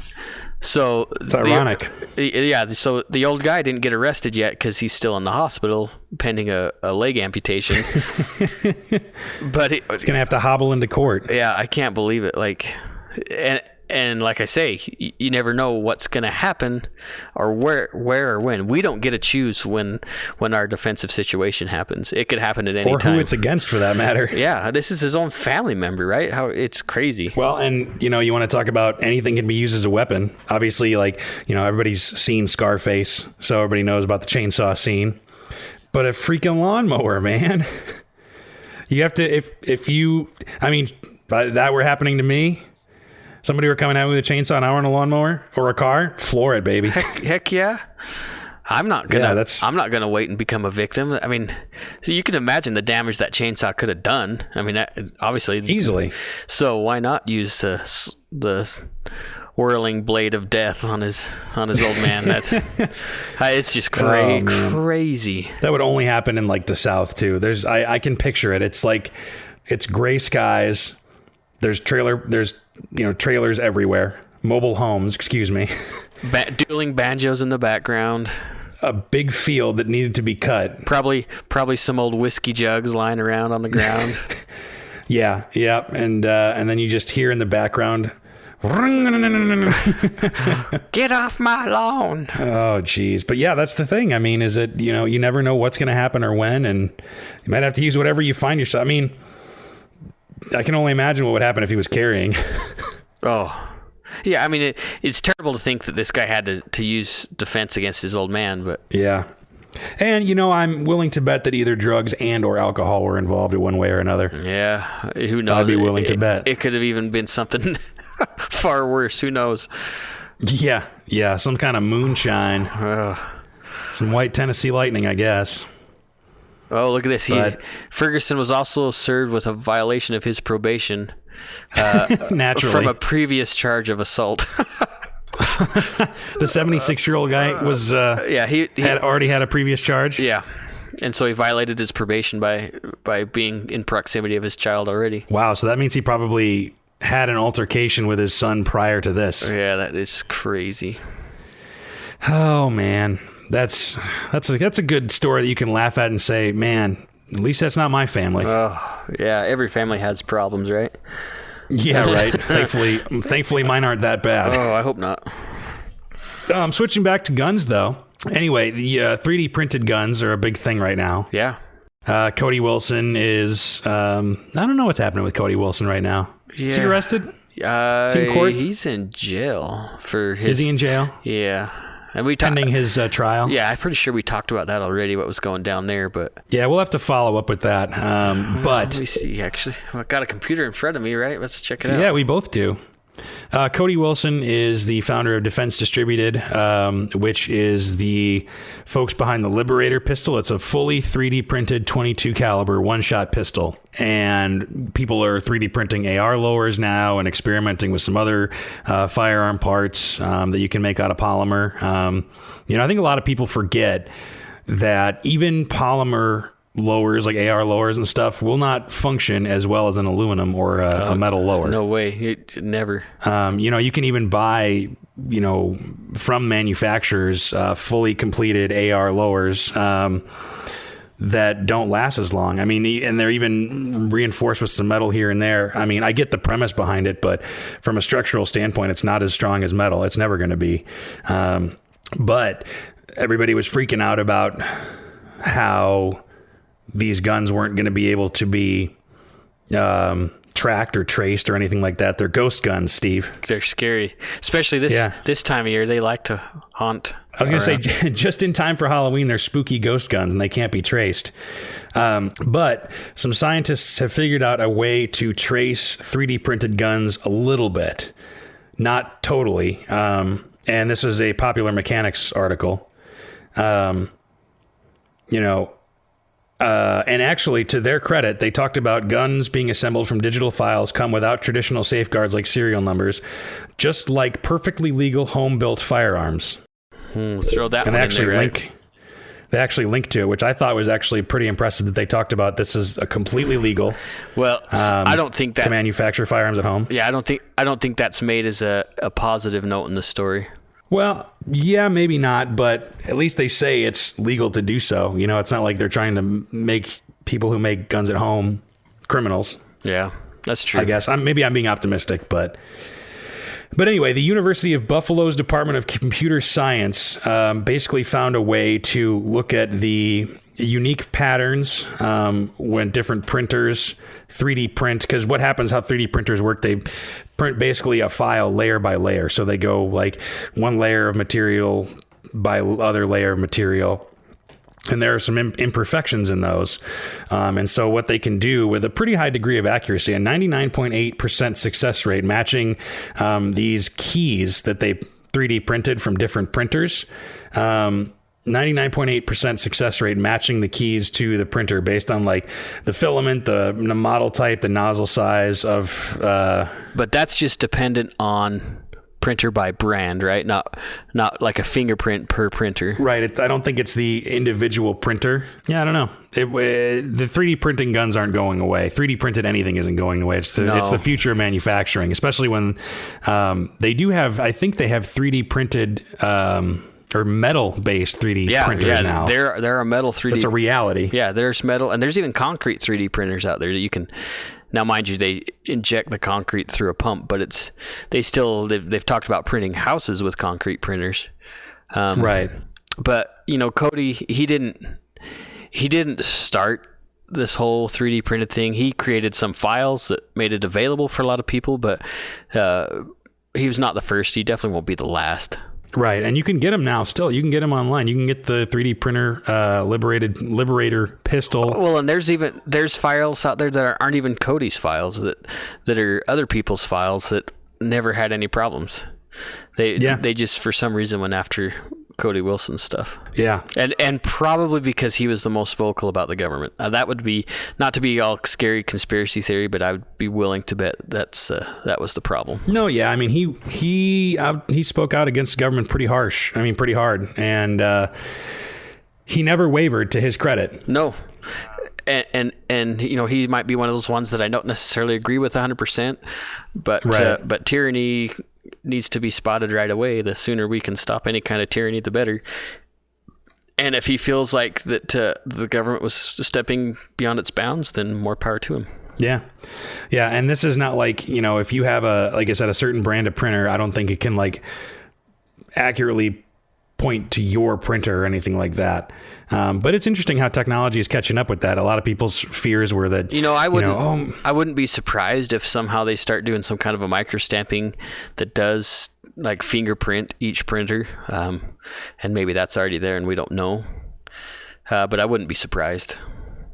So it's ironic. So the old guy didn't get arrested yet because he's still in the hospital pending a leg amputation. But he's gonna have to hobble into court. Yeah, I can't believe it. And like I say, you never know what's going to happen or where or when. We don't get to choose when our defensive situation happens. It could happen at any time. Or who it's against, for that matter. Yeah, this is his own family member, right? How it's crazy. Well, and, you want to talk about anything can be used as a weapon. Obviously, everybody's seen Scarface, so everybody knows about the chainsaw scene. But a freaking lawnmower, man. You have to, if that were happening to me, somebody were coming at me with a chainsaw and I were on a lawnmower or a car, floor it, baby. Heck yeah. I'm not gonna wait and become a victim. I mean, so you can imagine the damage that chainsaw could have done. I mean, obviously easily. So why not use the whirling blade of death on his old man? That's it's just crazy. That would only happen in the South too. I can picture it. It's it's gray skies. There's trailers everywhere. Mobile homes, excuse me. Dueling banjos in the background. A big field that needed to be cut. Probably some old whiskey jugs lying around on the ground. Yeah. And then you just hear in the background, get off my lawn. Oh, geez. But yeah, that's the thing. I mean, is it, you never know what's going to happen or when, and you might have to use whatever you find yourself. I mean, I can only imagine what would happen if he was carrying. Oh, yeah. I mean, it's terrible to think that this guy had to use defense against his old man, but yeah. And I'm willing to bet that either drugs and or alcohol were involved in one way or another. Yeah, who knows? I'd be willing to bet. It could have even been something far worse. Who knows? Yeah. Some kind of moonshine. Some white Tennessee lightning, I guess. Oh, look at this. Ferguson was also served with a violation of his probation. Naturally. From a previous charge of assault. The 76-year-old guy was he had already had a previous charge. Yeah. And so he violated his probation by being in proximity of his child already. Wow, so that means he probably had an altercation with his son prior to this. Yeah, that is crazy. Oh man. That's a good story that you can laugh at and say, man, at least that's not my family. Oh, yeah, every family has problems, right? Yeah, right. Thankfully mine aren't that bad. Oh, I hope not. Switching back to guns, though. Anyway, the 3D printed guns are a big thing right now. Yeah. Cody Wilson is... I don't know what's happening with Cody Wilson right now. Yeah. Is he arrested? Is he in court? He's in jail for his... Is he in jail? Yeah. And pending his trial? Yeah, I'm pretty sure we talked about that already, what was going down there, but... Yeah, we'll have to follow up with that. But... Let me see, actually. I've got a computer in front of me, right? Let's check it out. Yeah, we both do. Cody Wilson is the founder of Defense Distributed, which is the folks behind the Liberator pistol. It's a fully 3D printed 22 caliber one-shot pistol. And people are 3D printing AR lowers now and experimenting with some other firearm parts that you can make out of polymer. I think a lot of people forget that even polymer lowers, like AR lowers and stuff, will not function as well as an aluminum or a metal lower. No way. Never. You can even buy, from manufacturers, fully completed AR lowers that don't last as long. I mean, and they're even reinforced with some metal here and there. I mean, I get the premise behind it, but from a structural standpoint, it's not as strong as metal. It's never going to be. But everybody was freaking out about how these guns weren't going to be able to be tracked or traced or anything like that. They're ghost guns, Steve. They're scary, especially this time of year. They like to haunt. I was going to say, just in time for Halloween, they're spooky ghost guns and they can't be traced. But some scientists have figured out a way to trace 3D printed guns a little bit, not totally. And this is a Popular Mechanics article. And actually, to their credit, they talked about guns being assembled from digital files come without traditional safeguards like serial numbers, just like perfectly legal home-built firearms. Throw that and one actually in there, right? They actually linked to it, which I thought was actually pretty impressive that they talked about this is a completely legal. Well, I don't think that to manufacture firearms at home. Yeah, I don't think that's made as a positive note in the story. Well, yeah, maybe not, but at least they say it's legal to do so. You know, it's not like they're trying to make people who make guns at home criminals. Yeah, that's true. I guess maybe I'm being optimistic, but anyway, the University of Buffalo's Department of Computer Science basically found a way to look at the unique patterns when different printers 3D print, because what happens, how 3D printers work, they print basically a file layer by layer. So they go like one layer of material by other layer of material. And there are some imperfections in those. And so what they can do with a pretty high degree of accuracy, a 99.8% success rate, matching these keys that they 3D printed from different printers, 99.8% success rate matching the keys to the printer based on like the filament, the model type, the nozzle size of... But that's just dependent on printer by brand, right? Not like a fingerprint per printer. Right. I don't think it's the individual printer. Yeah, I don't know. The 3D printing guns aren't going away. 3D printed anything isn't going away. It's the future of manufacturing, especially when they do have, I think they have 3D printed... or metal-based 3D printers now. There are metal 3D. It's a reality. Yeah, there's metal, and there's even concrete 3D printers out there that you can. Now, mind you, they inject the concrete through a pump, but they've talked about printing houses with concrete printers. Right. But Cody, he didn't start this whole 3D printed thing. He created some files that made it available for a lot of people, but he was not the first. He definitely won't be the last. Right, and you can get them now. Still, you can get them online. You can get the 3D printer Liberator pistol. Well, and there's files out there that aren't even Cody's files that are other people's files that never had any problems. They just for some reason went after Cody Wilson's stuff. Yeah, and probably because he was the most vocal about the government. That would be, not to be all scary conspiracy theory, but I would be willing to bet that was the problem. No, yeah, I mean he spoke out against the government pretty hard, and he never wavered, to his credit. No. And he might be one of those ones that I don't necessarily agree with 100%, but tyranny needs to be spotted right away. The sooner we can stop any kind of tyranny, the better. And if he feels like that the government was stepping beyond its bounds, then more power to him. Yeah. Yeah. And this is not like, if you have like I said, a certain brand of printer, I don't think it can like accurately point to your printer or anything like that. But it's interesting how technology is catching up with that. A lot of people's fears were that, I wouldn't be surprised if somehow they start doing some kind of a microstamping that does like fingerprint each printer. And maybe that's already there and we don't know. But I wouldn't be surprised.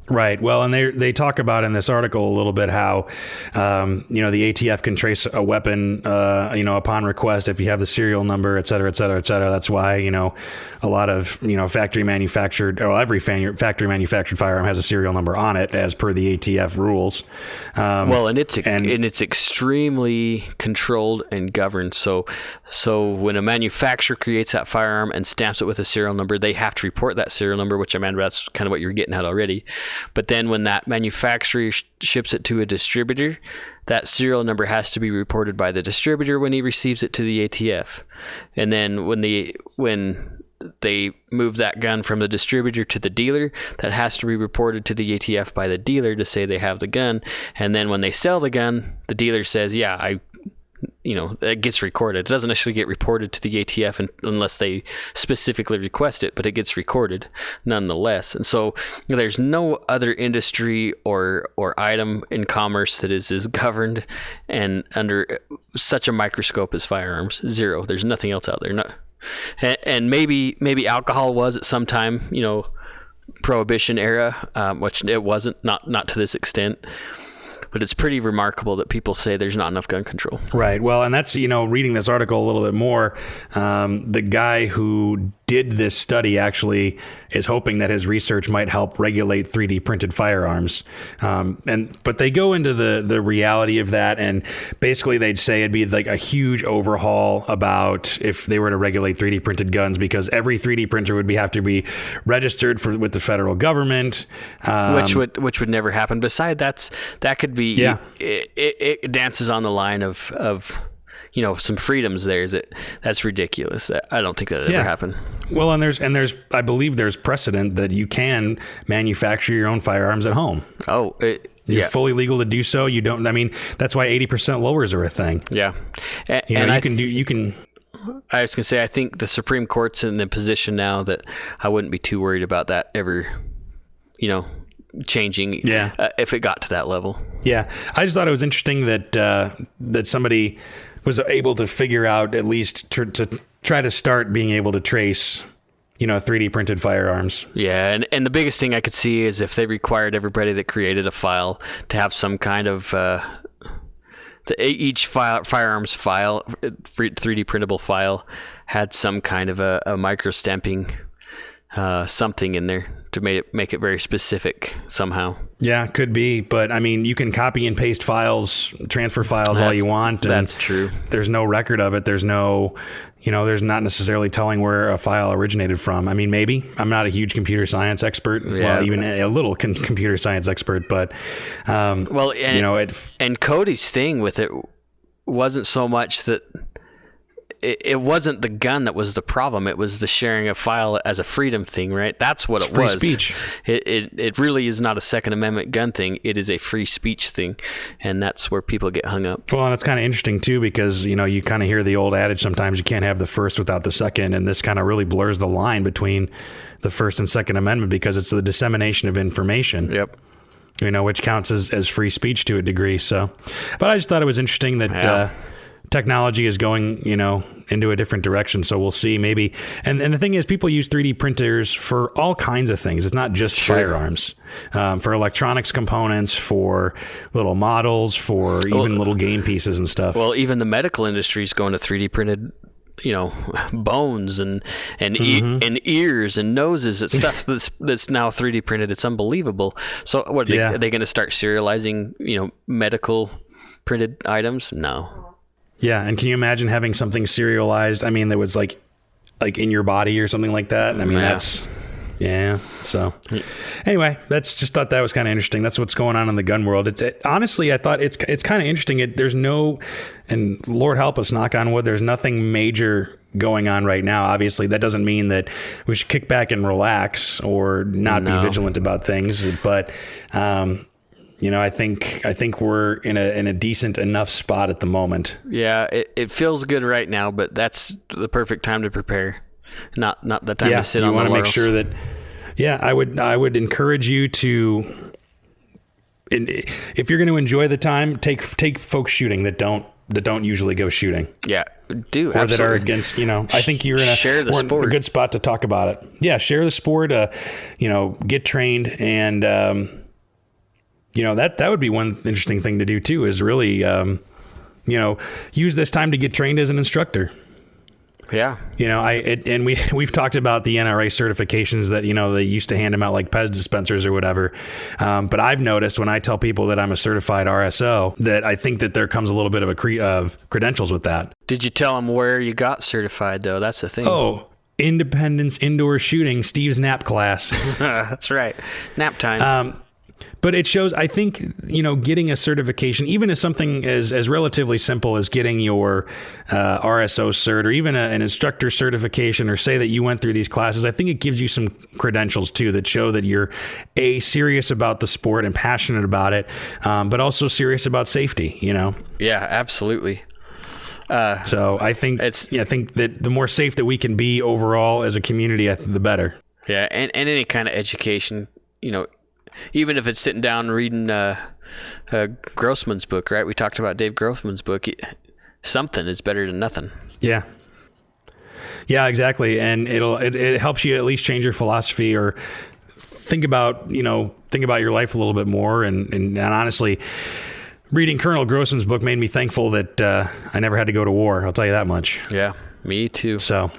Right. Well, and they talk about in this article a little bit how, the ATF can trace a weapon, upon request if you have the serial number, et cetera, et cetera, et cetera. That's why, a lot of, factory manufactured, or every factory manufactured firearm has a serial number on it as per the ATF rules. And it's extremely controlled and governed. So when a manufacturer creates that firearm and stamps it with a serial number, they have to report that serial number, which that's kind of what you're getting at already. But then when that manufacturer ships it to a distributor, that serial number has to be reported by the distributor when he receives it to the ATF. And then when they move that gun from the distributor to the dealer, that has to be reported to the ATF by the dealer to say they have the gun. And then when they sell the gun, the dealer says, it gets recorded. It doesn't actually get reported to the ATF unless they specifically request it, but it gets recorded nonetheless. And so there's no other industry or item in commerce that is as governed and under such a microscope as firearms. Zero. There's nothing else out there. And maybe alcohol was at some time, Prohibition era, which it wasn't, not to this extent. But it's pretty remarkable that people say there's not enough gun control. Right. Well, and that's, reading this article a little bit more, the guy who did this study actually is hoping that his research might help regulate 3D printed firearms. But they go into the reality of that, and basically they'd say it'd be like a huge overhaul about if they were to regulate 3D printed guns, because every 3D printer would have to be registered with the federal government, which would never happen. Beside that could be it dances on the line of some freedoms there. That's ridiculous. I don't think that ever happened. Well, and there's I believe there's precedent that you can manufacture your own firearms at home. Oh, You're fully legal to do so. You don't. I mean, that's why 80% lowers are a thing. Yeah, you can. I was gonna say, I think the Supreme Court's in the position now that I wouldn't be too worried about that ever, changing. If it got to that level. Yeah, I just thought it was interesting that somebody was able to figure out, at least to try to start being able to trace, 3D printed firearms. Yeah, and the biggest thing I could see is if they required everybody that created a file to have some kind of each firearms file, 3D printable file, had some kind of a micro stamping something in there to make it very specific somehow. Yeah, could be, but I mean, you can copy and paste files, transfer files all you want. That's true. There's no record of it. There's no, there's not necessarily telling where a file originated from. I mean, maybe. I'm not a huge computer science expert. Yeah. Well, even a little computer science expert, but and Cody's thing with it wasn't so much that it wasn't the gun that was the problem. It was the sharing a file as a freedom thing, right? That's what it was. Free speech. It really is not a Second Amendment gun thing. It is a free speech thing, and that's where people get hung up. Well, and it's kind of interesting too, because you kind of hear the old adage, sometimes you can't have the first without the second, and this kind of really blurs the line between the First and Second Amendment, because it's the dissemination of information. Yep. Which counts as free speech to a degree. So, but I just thought it was interesting that technology is going, into a different direction. So we'll see, maybe. And the thing is, people use 3D printers for all kinds of things. It's not just firearms, for electronics components, for little models, for even little game pieces and stuff. Well, even the medical industry is going to 3D printed, bones and ears and noses. It's stuff that's now 3D printed. It's unbelievable. So what are they going to start serializing, medical printed items? No. Yeah, and can you imagine having something serialized? I mean, that was like in your body or something like that. I mean, that's So anyway, thought that was kind of interesting. That's what's going on in the gun world. Honestly, I thought it's kind of interesting. There's no, and Lord help us, knock on wood, there's nothing major going on right now. Obviously, that doesn't mean that we should kick back and relax or not be vigilant about things, but. I think we're in a decent enough spot at the moment. Yeah, it feels good right now, but that's the perfect time to prepare, not the time to sit on the laurels. You want to make sure that. Yeah, I would encourage you to, if you're going to enjoy the time, take folks shooting that don't usually go shooting. Yeah, do or absolutely. That are against. I think you're in a good spot to talk about it. Yeah, share the sport. Get trained and. That would be one interesting thing to do too, is really, use this time to get trained as an instructor. Yeah. We've talked about the NRA certifications that, they used to hand them out like Pez dispensers or whatever. But I've noticed when I tell people that I'm a certified RSO, that I think that there comes a little bit of credentials with that. Did you tell them where you got certified though? That's the thing. Oh, Independence Indoor Shooting, Steve's nap class. That's right. Nap time. But it shows, I think, getting a certification, even as something as relatively simple as getting your RSO cert or even an instructor certification, or say that you went through these classes, I think it gives you some credentials too that show that you're serious about the sport and passionate about it, but also serious about safety, Yeah, absolutely. So I think that the more safe that we can be overall as a community, the better. Yeah, and any kind of education, even if it's sitting down and reading Grossman's book, right? We talked about Dave Grossman's book. Something is better than nothing. Yeah. Yeah, exactly. And it helps you at least change your philosophy or think about your life a little bit more. And honestly, reading Colonel Grossman's book made me thankful that I never had to go to war. I'll tell you that much. Yeah, me too. So,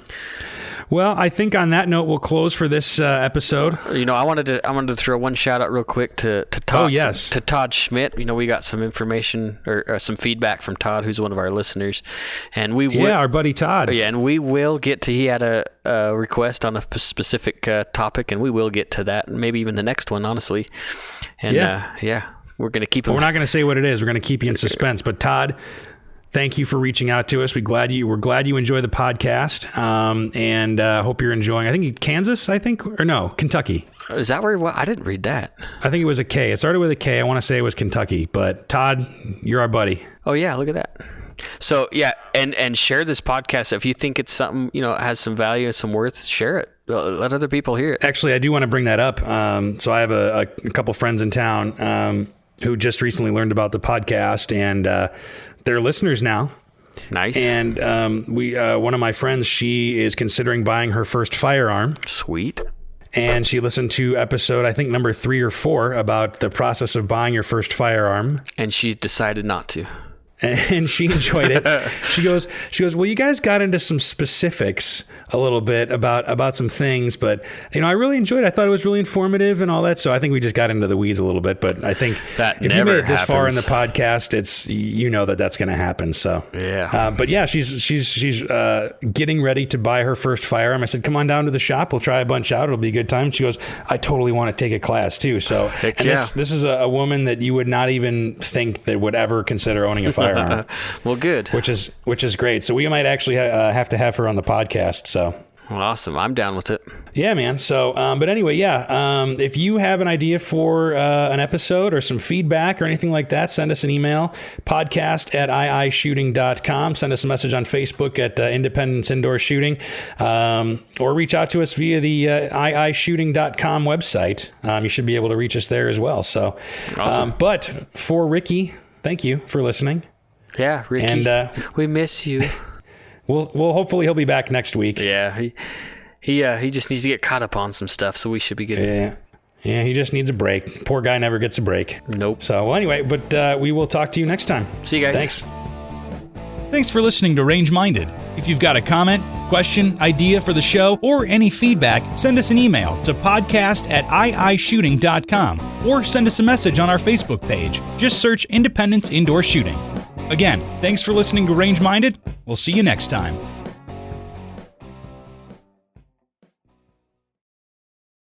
Well, I think on that note, we'll close for this episode. I wanted to throw one shout out real quick to Todd. Oh, yes. To Todd Schmidt. We got some information or some feedback from Todd, who's one of our listeners, and our buddy Todd. Yeah, and we will get to. He had a request on a specific topic, and we will get to that, and maybe even the next one, honestly. And we're gonna keep. We're not gonna say what it is. We're gonna keep you in suspense. But Todd, thank you for reaching out to us. We're glad you enjoy the podcast, and hope you're enjoying. I think Kansas. Kentucky. Is that where? I didn't read that. I think it was a K. It started with a K. I want to say it was Kentucky. But Todd, you're our buddy. Oh yeah, look at that. So yeah, and share this podcast if you think it's something has some value, some worth. Share it. Let other people hear it. Actually, I do want to bring that up. So I have a couple friends in town who just recently learned about the podcast, and they're listeners now. Nice. And one of my friends, she is considering buying her first firearm. Sweet. And she listened to episode, I think, number 3 or 4 about the process of buying your first firearm. And she decided not to. And she enjoyed it. She goes, well, you guys got into some specifics a little bit about some things, but I really enjoyed it. I thought it was really informative and all that. So I think we just got into the weeds a little bit, but I think that if you made it this far in the podcast, it's that's going to happen. So yeah. But yeah, she's getting ready to buy her first firearm. I said, come on down to the shop. We'll try a bunch out. It'll be a good time. She goes, I totally want to take a class too. So this is a woman that you would not even think that would ever consider owning a firearm. Well, good. Which is great. So we might actually have to have her on the podcast. So well, awesome. I'm down with it. Yeah, man. So, but anyway, if you have an idea for an episode or some feedback or anything like that, send us an email, podcast@iishooting.com. Send us a message on Facebook at Independence Indoor Shooting, or reach out to us via the iishooting.com website. You should be able to reach us there as well. So, awesome. But for Ricky, thank you for listening. Yeah, Ricky, and we miss you. We'll hopefully he'll be back next week. Yeah, he just needs to get caught up on some stuff, so we should be good. Yeah, he just needs a break. Poor guy never gets a break. Nope. So anyway, but we will talk to you next time. See you guys. Thanks for listening to Range Minded. If you've got a comment, question, idea for the show, or any feedback, send us an email to podcast@iishooting.com or send us a message on our Facebook page. Just search Independence Indoor Shooting. Again, thanks for listening to Range Minded. We'll see you next time.